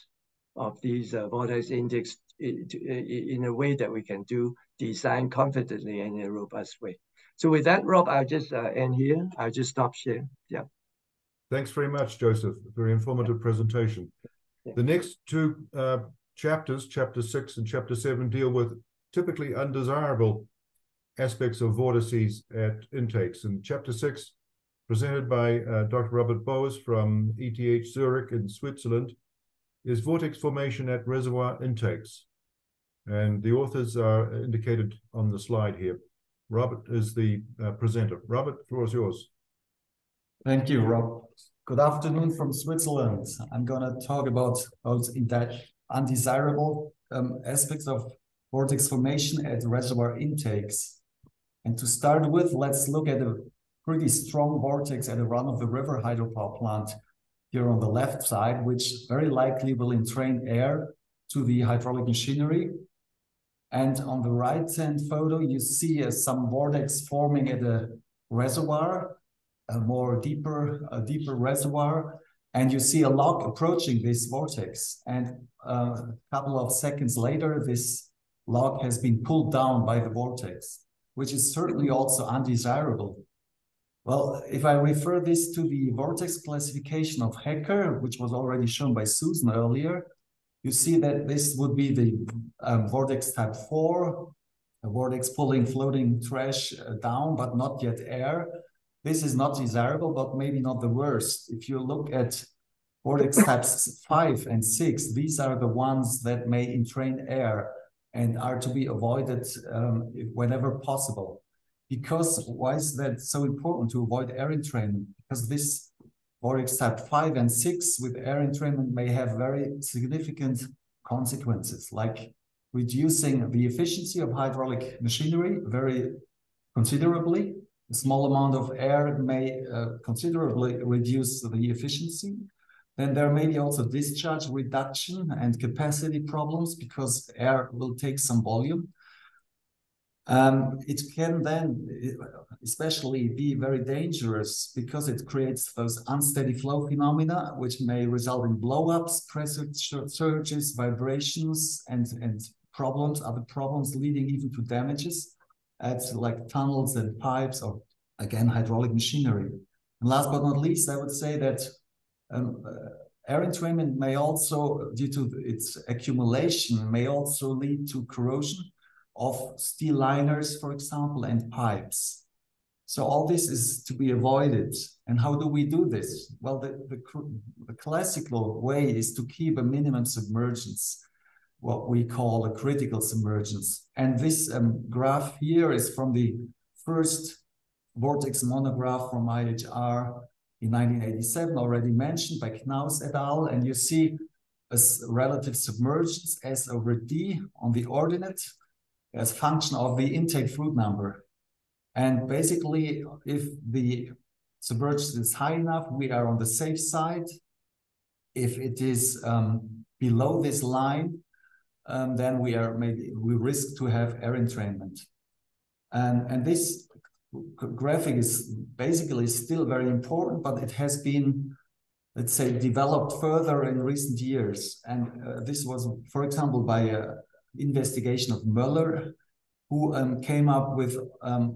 of these vortex intakes in a way that we can do design confidently and in a robust way. So with that, Rob, I'll just end here. I'll just stop sharing. Yeah. Thanks very much, Joseph. Very informative presentation. Yeah. The next two chapters, chapter 6 and chapter 7, deal with typically undesirable aspects of vortices at intakes. And chapter 6, presented by Dr. Robert Bowes from ETH Zurich in Switzerland, is vortex formation at reservoir intakes. And the authors are indicated on the slide here. Robert is the presenter. Robert, the floor is yours. Thank you, Rob. Good afternoon from Switzerland. I'm going to talk about undesirable aspects of vortex formation at reservoir intakes. And to start with, let's look at a pretty strong vortex at a run-of-the-river hydropower plant here on the left side, which very likely will entrain air to the hydraulic machinery. And on the right-hand photo, you see some vortex forming at a reservoir, a deeper reservoir, and you see a log approaching this vortex. And a couple of seconds later, this log has been pulled down by the vortex, which is certainly also undesirable. Well, if I refer this to the vortex classification of IAHR, which was already shown by Susan earlier, you see that this would be the vortex type 4, a vortex pulling floating trash down, but not yet air. This is not desirable, but maybe not the worst. If you look at vortex types 5 and 6, these are the ones that may entrain air and are to be avoided whenever possible. Because why is that so important to avoid air entrainment? Because this vortex type 5 and 6 with air entrainment may have very significant consequences, like reducing the efficiency of hydraulic machinery very considerably. A small amount of air may considerably reduce the efficiency. Then there may be also discharge reduction and capacity problems because air will take some volume. It can then especially be very dangerous because it creates those unsteady flow phenomena, which may result in blow-ups, pressure surges, vibrations, and problems, other problems leading even to damages at like tunnels and pipes or, again, hydraulic machinery. And last but not least, I would say that air entrainment may also, due to its accumulation, may also lead to corrosion of steel liners, for example, and pipes. So all this is to be avoided. And how do we do this? Well, the classical way is to keep a minimum submergence, what we call a critical submergence. And this graph here is from the first vortex monograph from IAHR in 1987, already mentioned by Knaus et al. And you see a relative submergence S over D on the ordinate as function of the intake fluid number. And basically, if the submergence is high enough, we are on the safe side. If it is below this line, then we risk to have air entrainment. And this graphic is basically still very important, but it has been, let's say, developed further in recent years. And this was, for example, by investigation of Möller, who came up with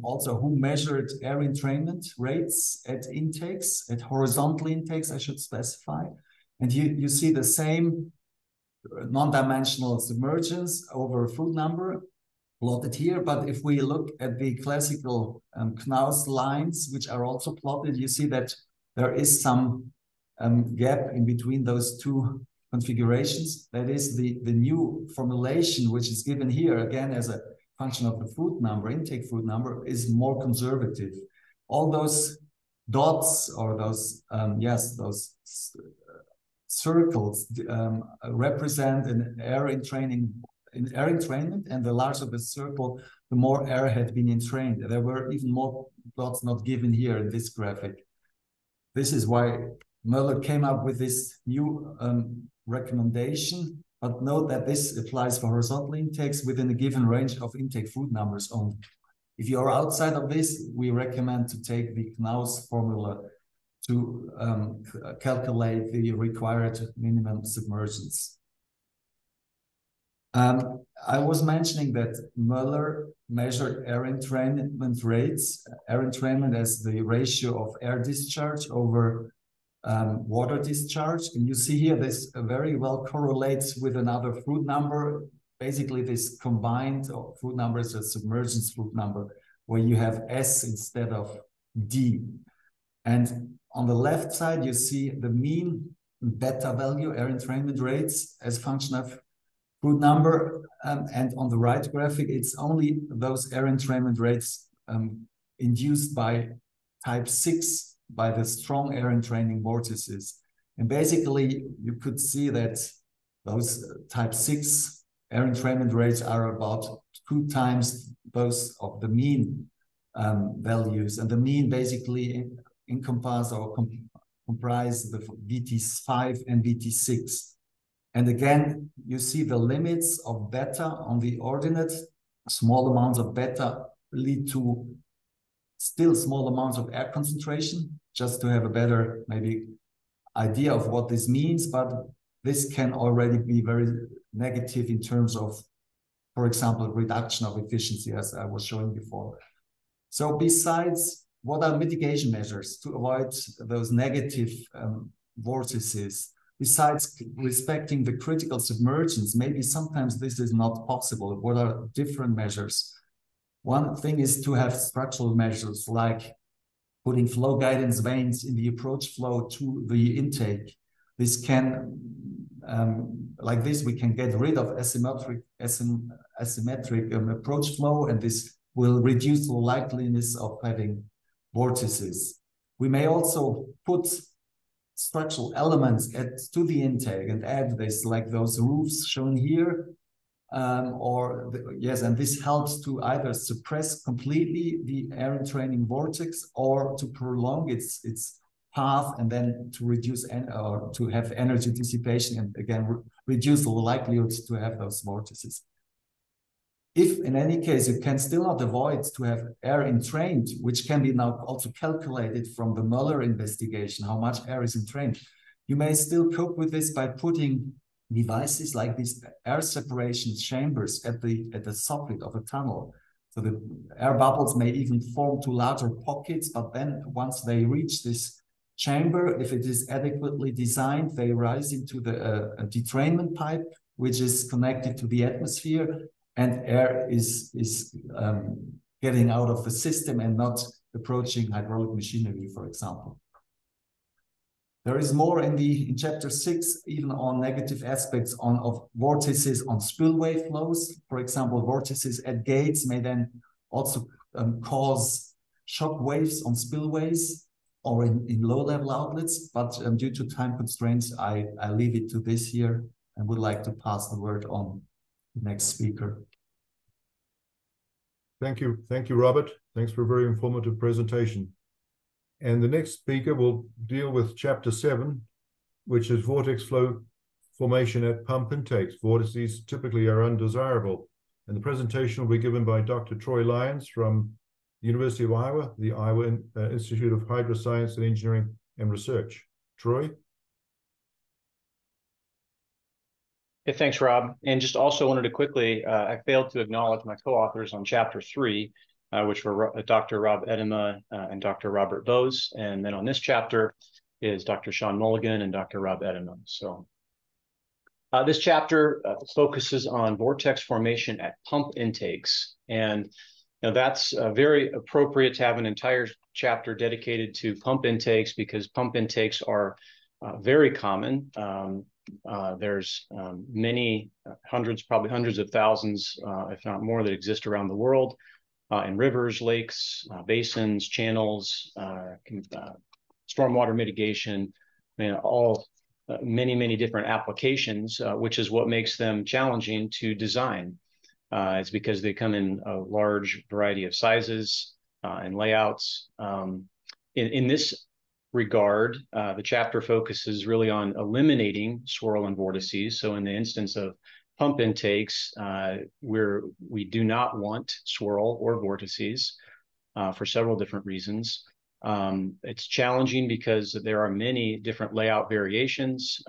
also who measured air entrainment rates at intakes, at horizontal intakes, I should specify. And you see the same non-dimensional submergence over fluid number plotted here. But if we look at the classical Knaus lines, which are also plotted, you see that there is some gap in between those two configurations. That is the new formulation, which is given here again as a function of the fluid number, intake fluid number, is more conservative. All those dots or those circles represent an air entrainment, and the larger the circle, the more air had been entrained. There were even more dots not given here in this graphic. This is why Möller came up with this new recommendation, but note that this applies for horizontal intakes within a given range of intake fluid numbers only. If you are outside of this, we recommend to take the Knaus formula to calculate the required minimum submergence. I was mentioning that Möller measured air entrainment rates, air entrainment as the ratio of air discharge over water discharge. And you see here this very well correlates with another fluid number. Basically, this combined fluid number is a submergence fluid number where you have S instead of D. And on the left side, you see the mean beta value air entrainment rates as a function of fluid number. And on the right graphic, it's only those air entrainment rates induced by type 6 by the strong air entraining vortices. And basically, you could see that those type 6 air entrainment rates are about 2 times those of the mean values. And the mean basically encompass or comprise the VT5 and VT6. And again, you see the limits of beta on the ordinate. Small amounts of beta lead to still small amounts of air concentration, just to have a better maybe idea of what this means. But this can already be very negative in terms of, for example, reduction of efficiency, as I was showing before. So besides, what are mitigation measures to avoid those negative vortices? Besides respecting the critical submergence, maybe sometimes this is not possible. What are different measures? One thing is to have structural measures like putting flow guidance vanes in the approach flow to the intake. this can, like this, we can get rid of asymmetric approach flow, and this will reduce the likeliness of having vortices. We may also put structural elements to the intake and add this, like those roofs shown here, and this helps to either suppress completely the air entraining vortex or to prolong its path, and then to reduce or to have energy dissipation, and again reduce the likelihood to have those vortices. If in any case you can still not avoid to have air entrained, which can be now also calculated from the Muller investigation, how much air is entrained, you may still cope with this by putting devices like these air separation chambers at the socket of a tunnel. So the air bubbles may even form to larger pockets, but then once they reach this chamber, if it is adequately designed, they rise into the detrainment pipe, which is connected to the atmosphere, and air is getting out of the system and not approaching hydraulic machinery, for example. There is more in chapter 6, even on negative aspects of vortices on spillway flows. For example, vortices at gates may then also cause shock waves on spillways or in low-level outlets. But due to time constraints, I leave it to this here and would like to pass the word on to the next speaker. Thank you, Robert. Thanks for a very informative presentation. And the next speaker will deal with chapter 7, which is vortex flow formation at pump intakes. Vortices typically are undesirable. And the presentation will be given by Dr. Troy Lyons from the University of Iowa, the Iowa Institute of Hydroscience and Engineering and Research. Troy? Okay, thanks, Rob. And just also wanted to quickly, I failed to acknowledge my co-authors on chapter 3, which were Dr. Rob Edema and Dr. Robert Bose. And then on this chapter is Dr. Sean Mulligan and Dr. Rob Edema. So this chapter focuses on vortex formation at pump intakes. And that's very appropriate to have an entire chapter dedicated to pump intakes, because pump intakes are very common. There's many hundreds, probably hundreds of thousands, if not more, that exist around the world. In rivers, lakes, basins, channels, stormwater mitigation, all many different applications, which is what makes them challenging to design. It's because they come in a large variety of sizes and layouts. In this regard, the chapter focuses really on eliminating swirl and vortices. So in the instance of pump intakes, where we do not want swirl or vortices for several different reasons. It's challenging because there are many different layout variations,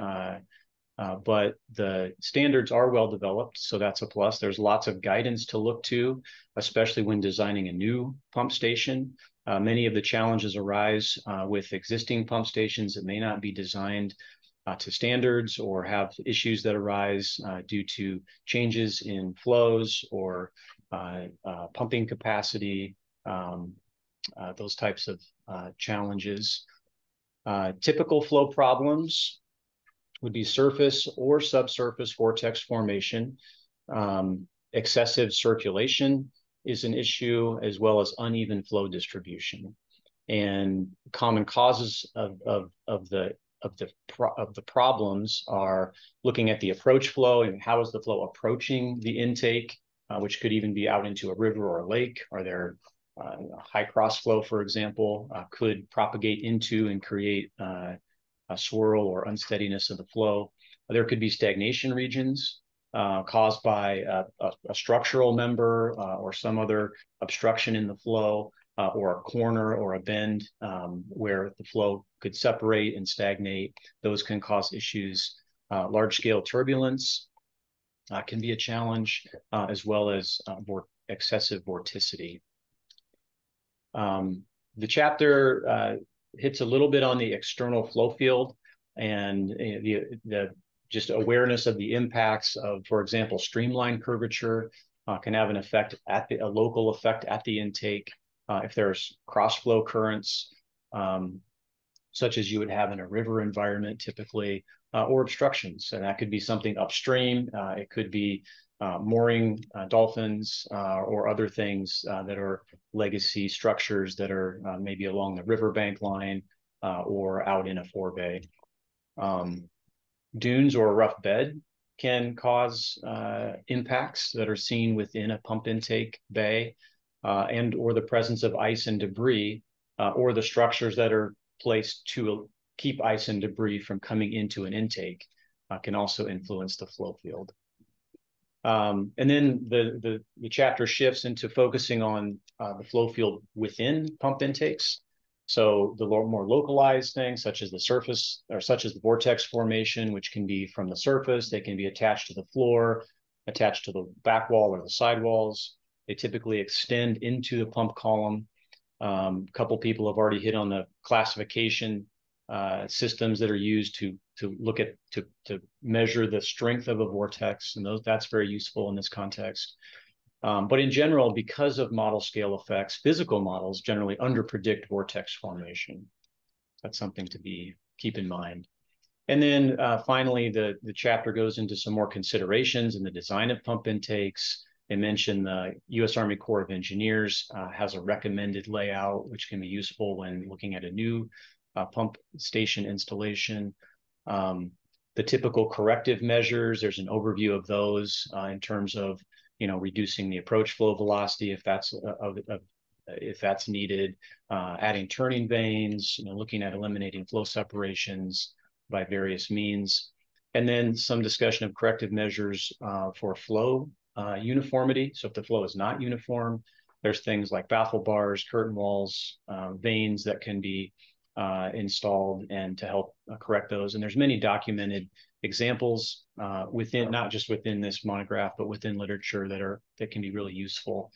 but the standards are well developed, so that's a plus. There's lots of guidance to look to, especially when designing a new pump station. Many of the challenges arise with existing pump stations that may not be designed to standards, or have issues that arise due to changes in flows or pumping capacity, those types of challenges. Typical flow problems would be surface or subsurface vortex formation. Excessive circulation is an issue, as well as uneven flow distribution. And common causes of the problems are looking at the approach flow and how is the flow approaching the intake, which could even be out into a river or a lake. Are there high cross flow, for example, could propagate into and create a swirl or unsteadiness of the flow. There could be stagnation regions caused by a structural member or some other obstruction in the flow, or a corner or a bend where the flow could separate and stagnate. Those can cause issues. Large-scale turbulence can be a challenge, as well as excessive vorticity. The chapter hits a little bit on the external flow field and the just awareness of the impacts of, for example, streamline curvature can have an effect a local effect at the intake. If there's cross-flow currents, such as you would have in a river environment typically, or obstructions. And that could be something upstream. It could be mooring dolphins or other things that are legacy structures that are maybe along the riverbank line or out in a forebay. Dunes or a rough bed can cause impacts that are seen within a pump intake bay and or the presence of ice and debris or the structures that are placed to keep ice and debris from coming into an intake can also influence the flow field. And then the chapter shifts into focusing on the flow field within pump intakes. So the more localized things, such as the surface, or such as the vortex formation, which can be from the surface, they can be attached to the floor, attached to the back wall or the side walls. They typically extend into the pump column. A couple people have already hit on the classification systems that are used to look at to measure the strength of a vortex, and that's very useful in this context. But in general, because of model scale effects, physical models generally underpredict vortex formation. That's something to keep in mind. And then finally, the chapter goes into some more considerations in the design of pump intakes. They mention the U.S. Army Corps of Engineers has a recommended layout, which can be useful when looking at a new pump station installation. The typical corrective measures, there's an overview of those in terms of reducing the approach flow velocity if that's needed, adding turning vanes, looking at eliminating flow separations by various means, and then some discussion of corrective measures for flow uniformity. So if the flow is not uniform, there's things like baffle bars, curtain walls, vanes that can be installed and to help correct those. And there's many documented examples within, not just within this monograph, but within literature that can be really useful.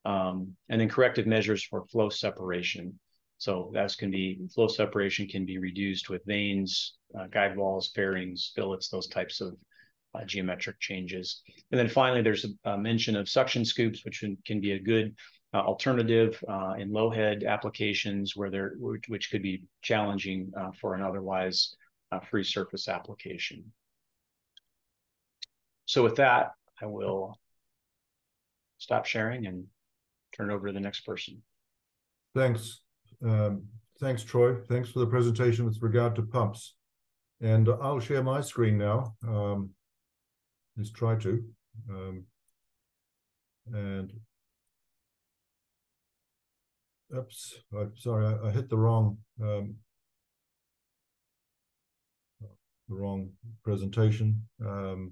And then corrective measures for flow separation. So flow separation can be reduced with vanes, guide walls, fairings, fillets, those types of geometric changes. And then finally, there's a mention of suction scoops, which can be a good alternative in low head applications which could be challenging for an otherwise free surface application. So with that, I will stop sharing and turn it over to the next person. Thanks. Thanks, Troy. Thanks for the presentation with regard to pumps. And I'll share my screen now. Let's try to. And oops, sorry, I hit the wrong presentation. Let's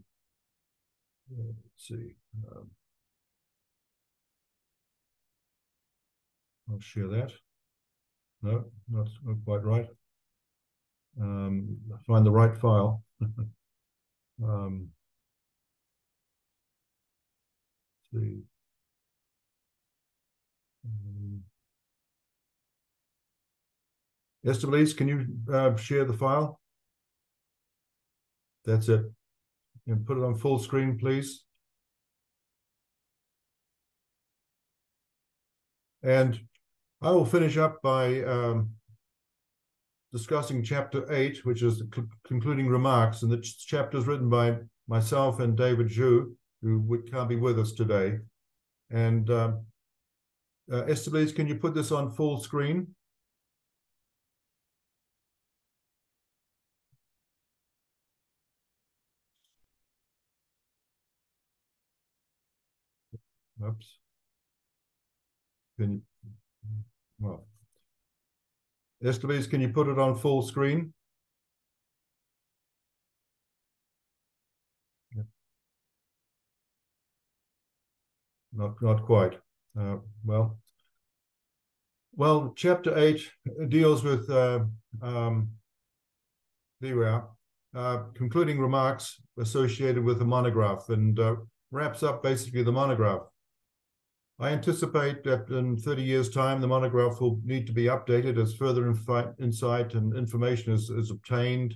see. I'll share that. No, not quite right. Find the right file. See. Estebaliz, can you share the file? That's it. And put it on full screen, please. And I will finish up by discussing chapter 8, which is the concluding remarks. And the chapter is written by myself and David Zhu, who can't be with us today. And Estebaliz, can you put this on full screen? Oops. Well, Estebaliz, can you put it on full screen? Yep. Not quite. Well, chapter 8 deals with concluding remarks associated with the monograph, and wraps up basically the monograph. I anticipate that in 30 years' time, the monograph will need to be updated as further insight and information is obtained,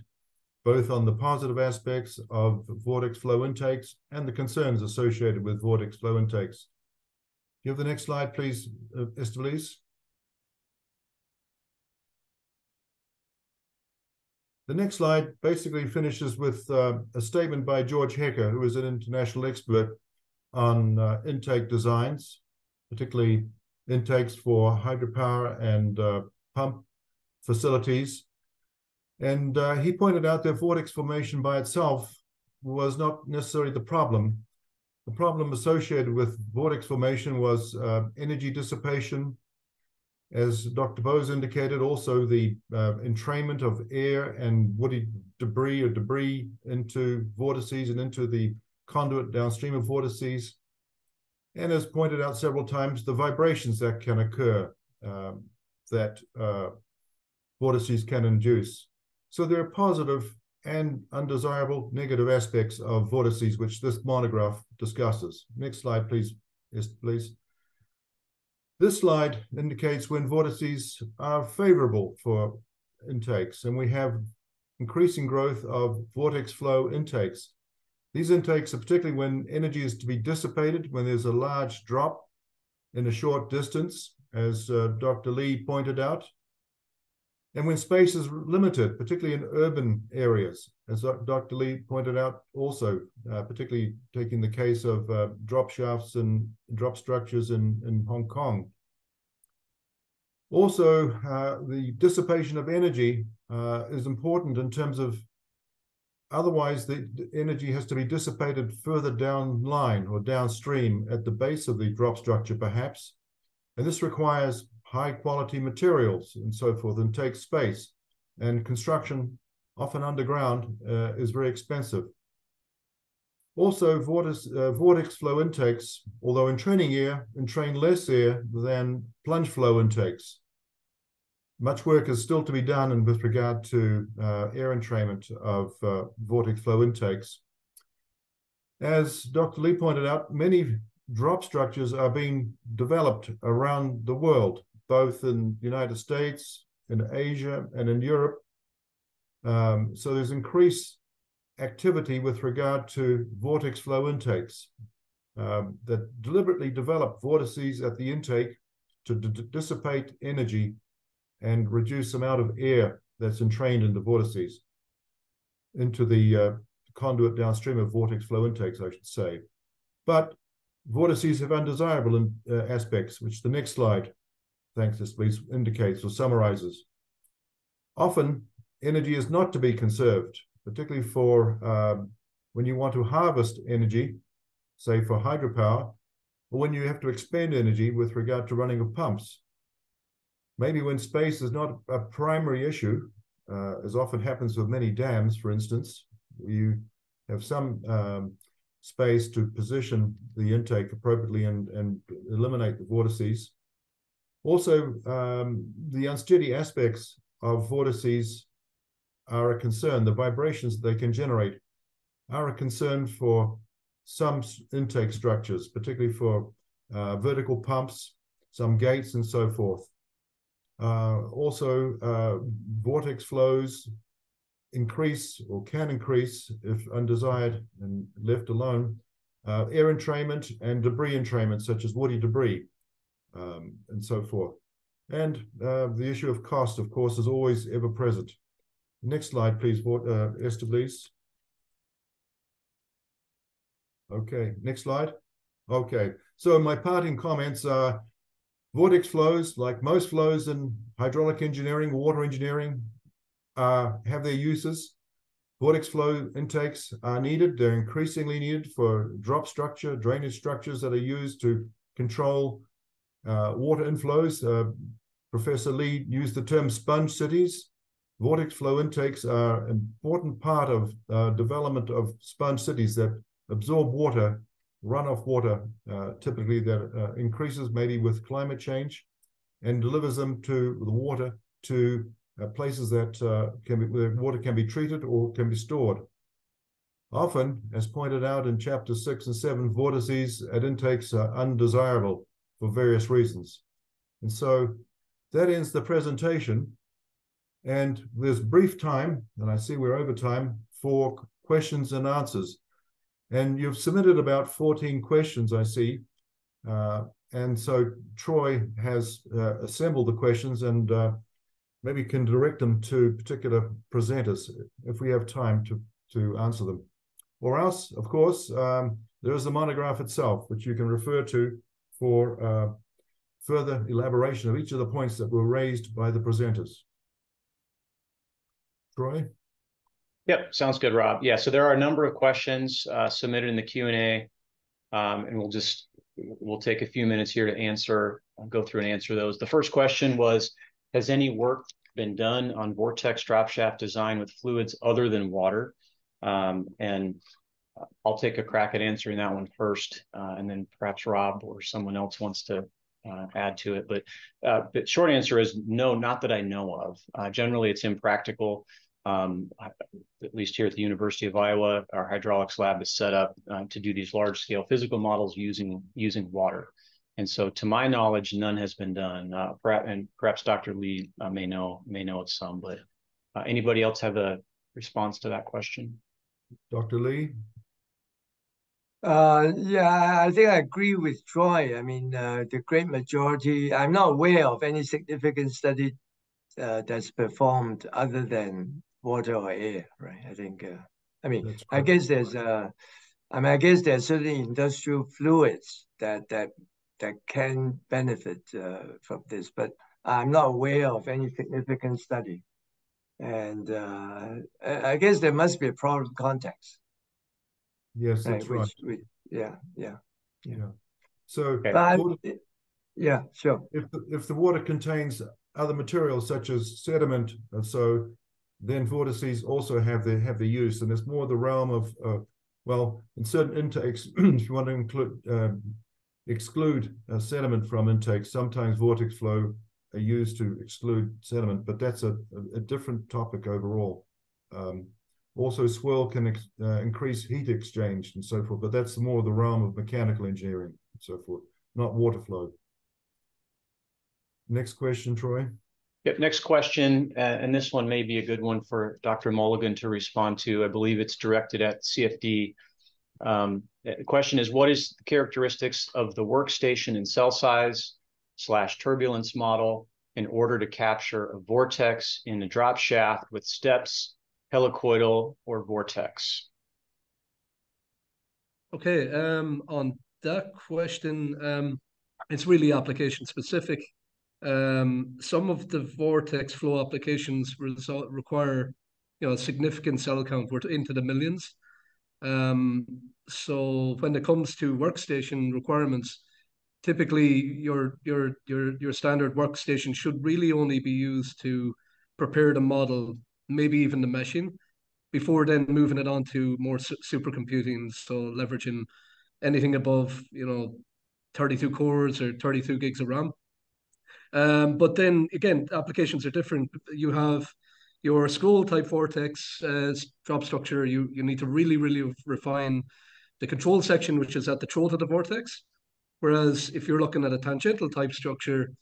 both on the positive aspects of vortex flow intakes and the concerns associated with vortex flow intakes. Do you have the next slide, please, Estebaliz? The next slide basically finishes with a statement by George Hecker, who is an international expert on intake designs, particularly intakes for hydropower and pump facilities. And he pointed out that vortex formation by itself was not necessarily the problem. The problem associated with vortex formation was energy dissipation, as Dr. Bose indicated, also the entrainment of air and woody debris into vortices and into the conduit downstream of vortices. And as pointed out several times, the vibrations that can occur that vortices can induce. So there are positive and undesirable negative aspects of vortices, which this monograph discusses. Next slide, please. Yes, please. This slide indicates when vortices are favorable for intakes, and we have increasing growth of vortex flow intakes. These intakes are particularly when energy is to be dissipated, when there's a large drop in a short distance, as Dr. Lee pointed out, and when space is limited, particularly in urban areas, as Dr. Lee pointed out also, particularly taking the case of drop shafts and drop structures in Hong Kong. Also, the dissipation of energy is important in terms of, otherwise the energy has to be dissipated further downline or downstream at the base of the drop structure perhaps, and this requires high quality materials and so forth, and takes space, and construction often underground is very expensive. Also, vortex flow intakes, although entraining air, entrain less air than plunge flow intakes. Much work is still to be done in with regard to air entrainment of vortex flow intakes. As Dr. Lee pointed out, many drop structures are being developed around the world, both in the United States, in Asia, and in Europe. So there's increased activity with regard to vortex flow intakes that deliberately develop vortices at the intake to dissipate energy and reduce the amount of air that's entrained in the vortices into the conduit downstream of vortex flow intakes, I should say. But vortices have undesirable aspects, which the next slide, thanks this please, indicates or summarizes. Often, energy is not to be conserved, particularly for when you want to harvest energy, say for hydropower, or when you have to expend energy with regard to running of pumps. Maybe when space is not a primary issue, as often happens with many dams, for instance, you have some space to position the intake appropriately and eliminate the vortices. Also, the unsteady aspects of vortices are a concern. The vibrations they can generate are a concern for some intake structures, particularly for vertical pumps, some gates, and so forth. Also, vortex flows increase or can increase, if undesired and left alone, air entrainment and debris entrainment, such as woody debris, and so forth. And the issue of cost, of course, is always ever present. Next slide, please, Esther, please. Okay, next slide. Okay, so my parting comments are vortex flows, like most flows in hydraulic engineering, water engineering, have their uses. Vortex flow intakes are needed. They're increasingly needed for drop structure, drainage structures that are used to control water inflows. Professor Lee used the term sponge cities. Vortex flow intakes are an important part of development of sponge cities that absorb water, runoff water, typically that increases maybe with climate change, and delivers them to the water to places that where water can be treated or can be stored. Often, as pointed out in chapter 6 and 7, vortices at intakes are undesirable for various reasons. And so that ends the presentation. And there's brief time, and I see we're over time, for questions and answers. And you've submitted about 14 questions, I see. And so Troy has assembled the questions, and maybe can direct them to particular presenters if we have time to answer them. Or else, of course, there is the monograph itself, which you can refer to for further elaboration of each of the points that were raised by the presenters. Troy? Yep, sounds good, Rob. Yeah, so there are a number of questions submitted in the Q&A, and we'll take a few minutes here to answer, go through and answer those. The first question was, has any work been done on vortex drop shaft design with fluids other than water? And I'll take a crack at answering that one first, and then perhaps Rob or someone else wants to add to it. But the short answer is no, not that I know of. Generally, it's impractical. At least here at the University of Iowa, our hydraulics lab is set up to do these large-scale physical models using water. And so, to my knowledge, none has been done. And perhaps Dr. Lee may know of some. But anybody else have a response to that question? Dr. Lee? Yeah, I think I agree with Troy. I mean, the great majority, I'm not aware of any significant study that's performed other than water or air, right? I think, I mean, I guess there's, I guess there's certainly industrial fluids that can benefit from this, but I'm not aware of any significant study. And I guess there must be a problem context. Yes, that's right. Yeah. So, yeah, sure. If the water contains other materials such as sediment, so then vortices also have the use, and it's more the realm of well, in certain intakes, if you want to exclude sediment from intakes, sometimes Vortex-Flow are used to exclude sediment, but that's a different topic overall. Also, swirl can increase heat exchange and so forth, but that's more the realm of mechanical engineering and so forth, not water flow. Next question, Troy. Yep, next question, and this one may be a good one for Dr. Mulligan to respond to. I believe it's directed at CFD. The question is, what is the characteristics of the workstation and cell size / turbulence model in order to capture a vortex in a drop shaft with steps, helicoidal, or vortex? Okay, on that question, it's really application specific. Some of the vortex flow applications require, a significant cell count. We're into the millions. So when it comes to workstation requirements, typically your standard workstation should really only be used to prepare the model, maybe even the meshing, before then moving it on to more supercomputing. So leveraging anything above, 32 cores or 32 gigs of RAM. But then again, applications are different. You have your scroll type vortex drop structure. You need to really, really refine the control section, which is at the throat of the vortex. Whereas if you're looking at a tangential type structure,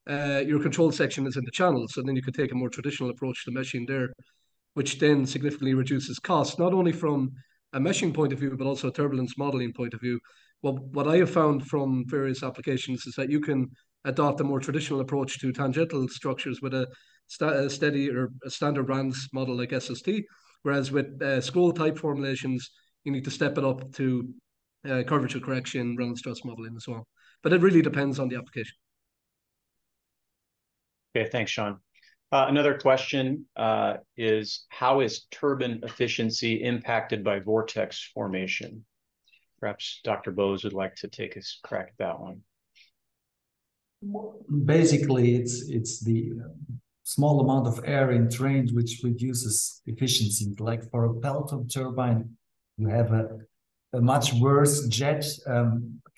your control section is in the channel. So then you could take a more traditional approach to meshing there, which then significantly reduces cost, not only from a meshing point of view, but also a turbulence modeling point of view. Well, what I have found from various applications is that you can adopt a more traditional approach to tangential structures with a steady or a standard RANS model like SST, whereas with scroll type formulations, you need to step it up to curvature correction, Reynolds stress modeling, and so on. But it really depends on the application. Okay, thanks, Sean. Another question is, how is turbine efficiency impacted by vortex formation? Perhaps Dr. Bose would like to take a crack at that one. Basically, it's the small amount of air entrained which reduces efficiency. Like for a Pelton turbine, you have a much worse jet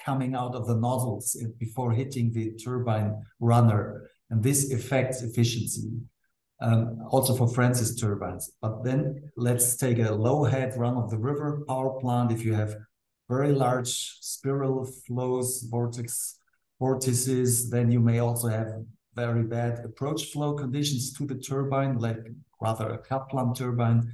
coming out of the nozzles before hitting the turbine runner. And this affects efficiency, also for Francis turbines. But then let's take a low head run-of-the-river power plant. If you have very large spiral flows, vortices, then you may also have very bad approach flow conditions to the turbine, like rather a Kaplan turbine.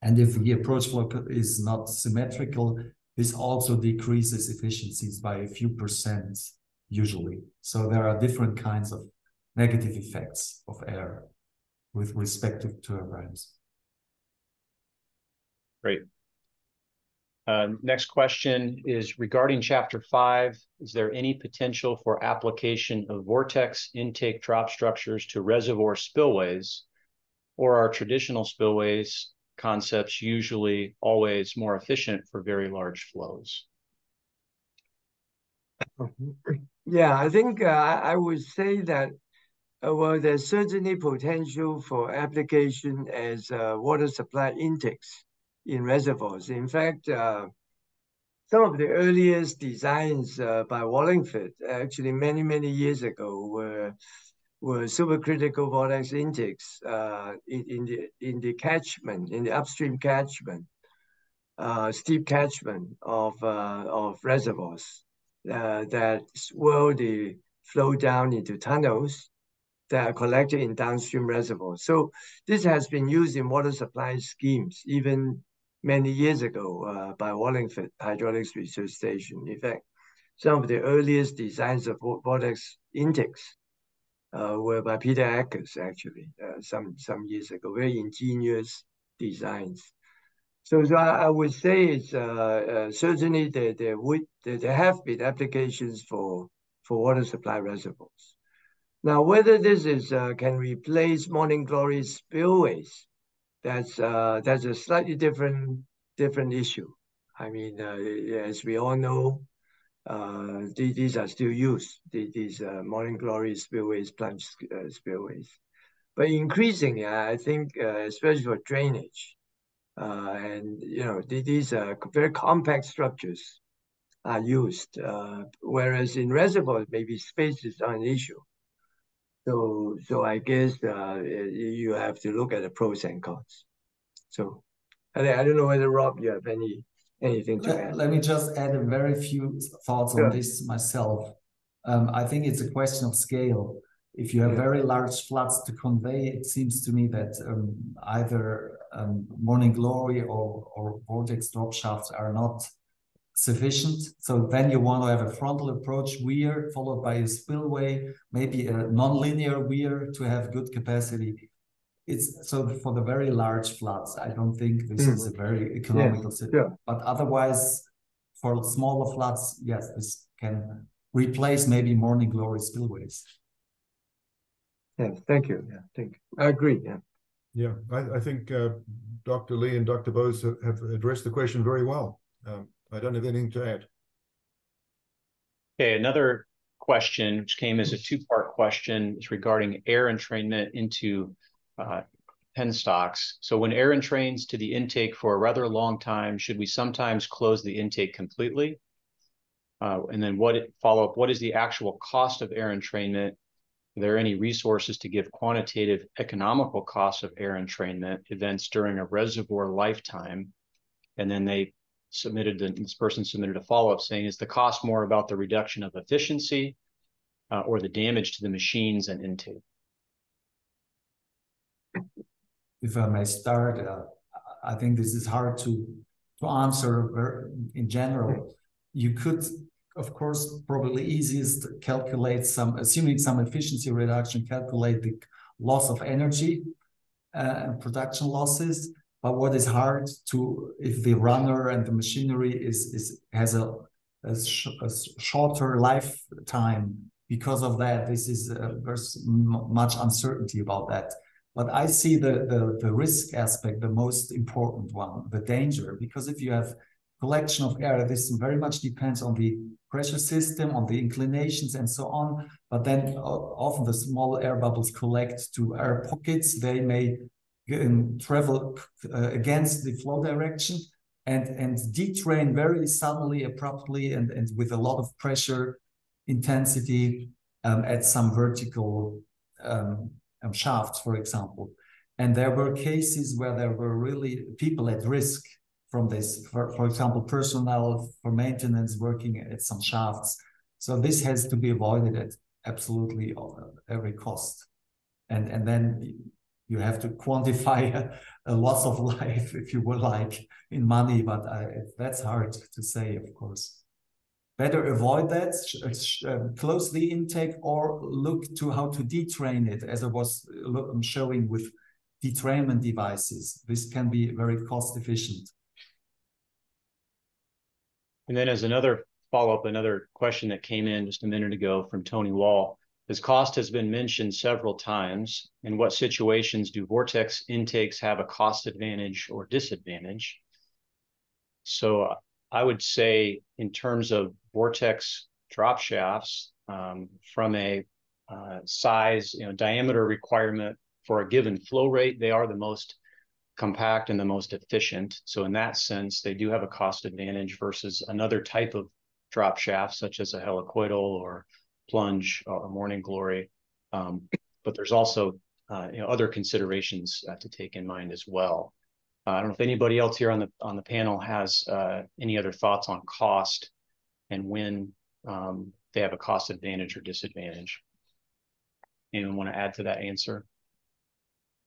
And if the approach flow is not symmetrical, this also decreases efficiencies by a few % usually. So there are different kinds of negative effects of air. with respective turbines. Great. Next question is regarding Chapter 5. Is there any potential for application of vortex intake drop structures to reservoir spillways, or are traditional spillways concepts usually always more efficient for very large flows? Yeah, I think I would say that well, there's certainly potential for application as water supply intakes in reservoirs. In fact, some of the earliest designs by Wallingford, actually many years ago, were supercritical vortex intakes in the catchment, in the upstream catchment, steep catchment of reservoirs that swirl the flow down into tunnels that are collected in downstream reservoirs. So this has been used in water supply schemes even many years ago by Wallingford Hydraulics Research Station. In fact, some of the earliest designs of vortex intakes were by Peter Eckers, actually, some years ago, very ingenious designs. So I would say it's certainly there have been applications for water supply reservoirs. Now, whether this is can replace morning glory spillways, that's a slightly different issue. I mean, as we all know, these are still used. These morning glory spillways, plunge spillways, but increasingly, I think, especially for drainage, and these very compact structures are used, whereas in reservoirs, maybe space is not an issue. So I guess you have to look at the pros and cons. So I don't know whether, Rob, you have anything to add. Let me just add a very few thoughts on this myself. I think it's a question of scale. If you have very large floods to convey, it seems to me that either morning glory or vortex drop shafts are not sufficient. So then you want to have a frontal approach weir followed by a spillway, maybe a non-linear weir to have good capacity. It's so for the very large floods, I don't think this is a very economical system. But otherwise, for smaller floods, yes, this can replace maybe morning glory spillways. Yeah, thank you. Yeah, thank you. I agree. Yeah. Yeah, I think Dr. Lee and Dr. Bose have addressed the question very well. I don't have anything to add. Okay, another question, which came as a two-part question, is regarding air entrainment into penstocks. So when air entrains to the intake for a rather long time, should we sometimes close the intake completely? And then follow-up, what is the actual cost of air entrainment? Are there any resources to give quantitative economical costs of air entrainment events during a reservoir lifetime? And then this person submitted a follow-up saying, is the cost more about the reduction of efficiency or the damage to the machines and intake? If I may start, I think this is hard to answer in general. You could, of course, probably easiest calculate assuming some efficiency reduction, calculate the loss of energy and production losses. But what is hard if the runner and the machinery has a shorter lifetime, because of that, there's much uncertainty about that. But I see the risk aspect, the most important one, the danger, because if you have collection of air, this very much depends on the pressure system, on the inclinations and so on. But then often the small air bubbles collect to air pockets. They may travel against the flow direction and detrain very suddenly, abruptly, and with a lot of pressure intensity at some vertical shafts, for example. And there were cases where there were really people at risk from this, for example, personnel for maintenance working at some shafts. So this has to be avoided at absolutely every cost. And then you have to quantify a loss of life, if you would like, in money, but that's hard to say, of course. Better avoid that, close the intake, or look to how to detrain it, as I was showing with detrainment devices. This can be very cost efficient. And then as another follow-up, another question that came in just a minute ago from Tony Wall, as cost has been mentioned several times, in what situations do vortex intakes have a cost advantage or disadvantage? So I would say in terms of vortex drop shafts, from a size, diameter requirement for a given flow rate, they are the most compact and the most efficient. So in that sense, they do have a cost advantage versus another type of drop shaft, such as a helicoidal or plunge or morning glory. But there's also other considerations to take in mind as well. I don't know if anybody else here on the panel has any other thoughts on cost and when they have a cost advantage or disadvantage. Anyone want to add to that answer?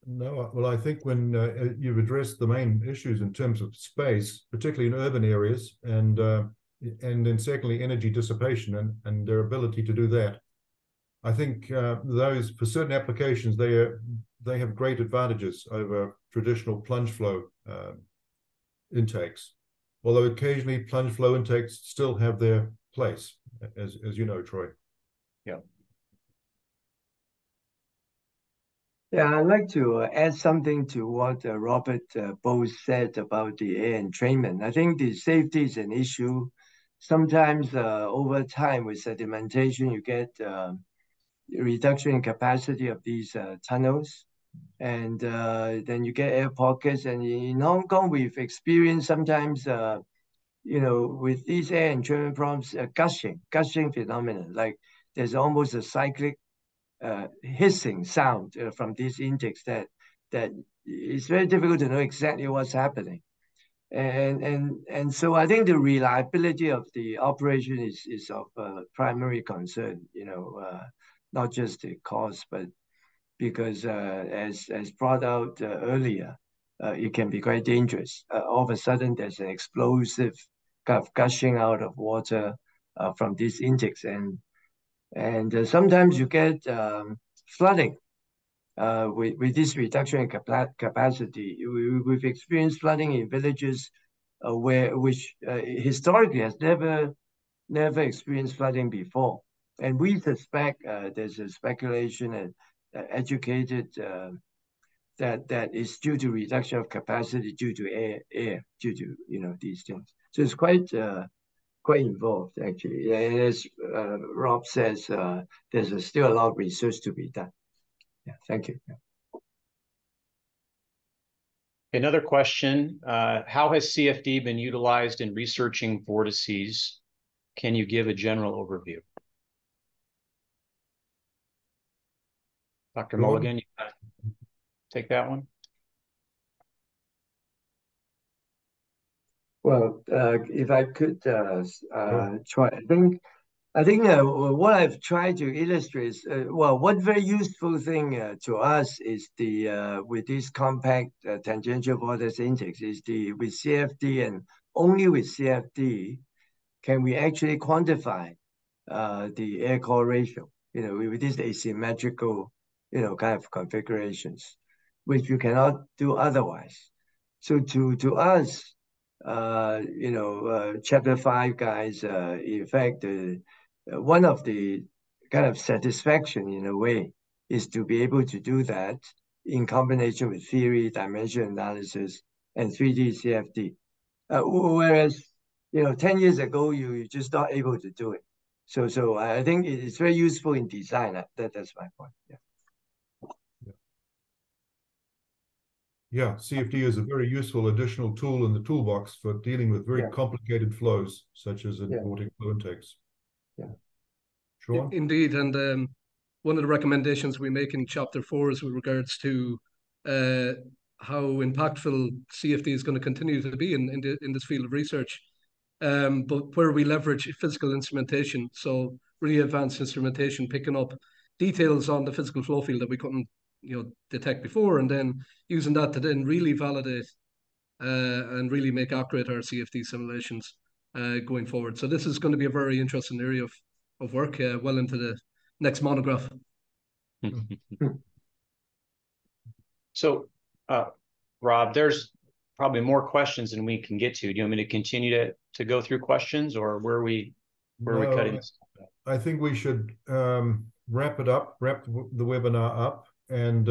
No, well, I think when you've addressed the main issues in terms of space, particularly in urban areas, and then secondly, energy dissipation and their ability to do that. I think those, for certain applications, they have great advantages over traditional plunge flow intakes. Although occasionally plunge flow intakes still have their place, as you know, Troy. Yeah. Yeah, I'd like to add something to what Robert both said about the air entrainment. I think the safety is an issue. Sometimes over time with sedimentation, you get reduction in capacity of these tunnels. And then you get air pockets. And in Hong Kong, we've experienced sometimes, with these air entrainment problems, gushing phenomenon. Like there's almost a cyclic hissing sound from these intakes that it's very difficult to know exactly what's happening. And so I think the reliability of the operation is of primary concern, not just the cost, but because as brought out earlier, it can be quite dangerous. All of a sudden, there's an explosive kind of gushing out of water from these intakes, and sometimes you get flooding with this reduction in capacity. We've experienced flooding in villages which historically has never experienced flooding before. And we suspect there's a speculation and educated that is due to reduction of capacity due to air due to these things. So it's quite involved actually. And as Rob says, there's still a lot of research to be done. Yeah, thank you. Another question, how has CFD been utilized in researching vortices? Can you give a general overview? Dr. Mulligan, you take that one. Well, if I could try, I think what I've tried to illustrate is, one very useful thing to us is with these compact tangential vortex intakes is with CFD, and only with CFD can we actually quantify the air core ratio, with these asymmetrical, kind of configurations, which you cannot do otherwise. So to us, Chapter 5 guys, in fact, one of the kind of satisfaction in a way is to be able to do that in combination with theory, dimension analysis, and 3D CFD. Whereas, 10 years ago, you're just not able to do it. So I think it's very useful in design. That's my point. Yeah. Yeah, CFD is a very useful additional tool in the toolbox for dealing with very complicated flows, such as in Vortex-Flow intakes. Yeah. Sean? Indeed, and one of the recommendations we make in Chapter 4 is with regards to how impactful CFD is going to continue to be in this field of research, but where we leverage physical instrumentation, so really advanced instrumentation, picking up details on the physical flow field that we couldn't detect before, and then using that to then really validate and really make accurate our CFD simulations going forward. So this is going to be a very interesting area of work well into the next monograph. So Rob, there's probably more questions than we can get to. Do you want me to continue to go through questions, or where are we cutting this? I think we should wrap the webinar up. And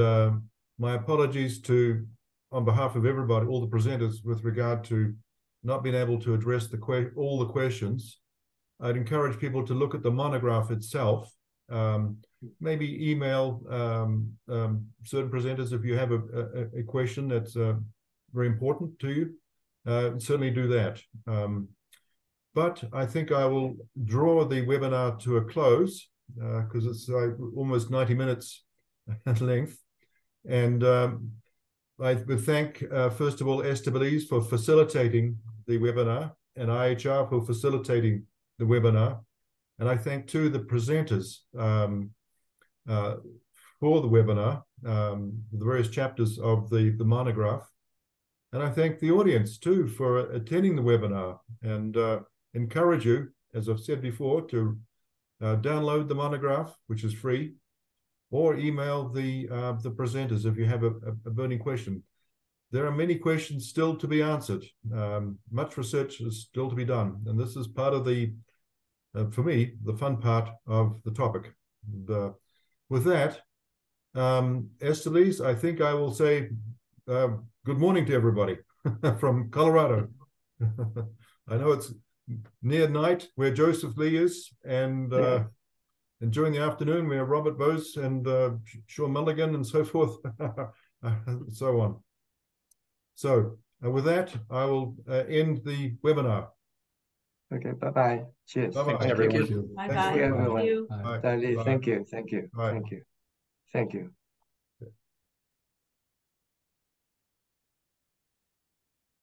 my apologies on behalf of everybody, all the presenters, with regard to not being able to address all the questions. I'd encourage people to look at the monograph itself. Maybe email certain presenters if you have a question that's very important to you. Certainly do that. But I think I will draw the webinar to a close because it's almost 90 minutes length. And I would thank, first of all, SWEs for facilitating the webinar and IAHR for facilitating the webinar. And I thank, too, the presenters for the webinar, the various chapters of the monograph. And I thank the audience, too, for attending the webinar, and encourage you, as I've said before, to download the monograph, which is free, or email the presenters if you have a burning question. There are many questions still to be answered. Much research is still to be done. And this is part of for me, the fun part of the topic. And, with that, Esteliz, I think I will say good morning to everybody from Colorado. I know it's near night where Joseph Lee is, and during the afternoon where Robert Bose and Sean Mulligan and so forth, and so on. So with that, I will end the webinar. Okay, bye-bye. Cheers. Bye-bye. Thank you. Bye-bye. Thank you, everyone. Bye. Stanley, Bye. thank you. Thank you. Bye. Thank you. Thank you.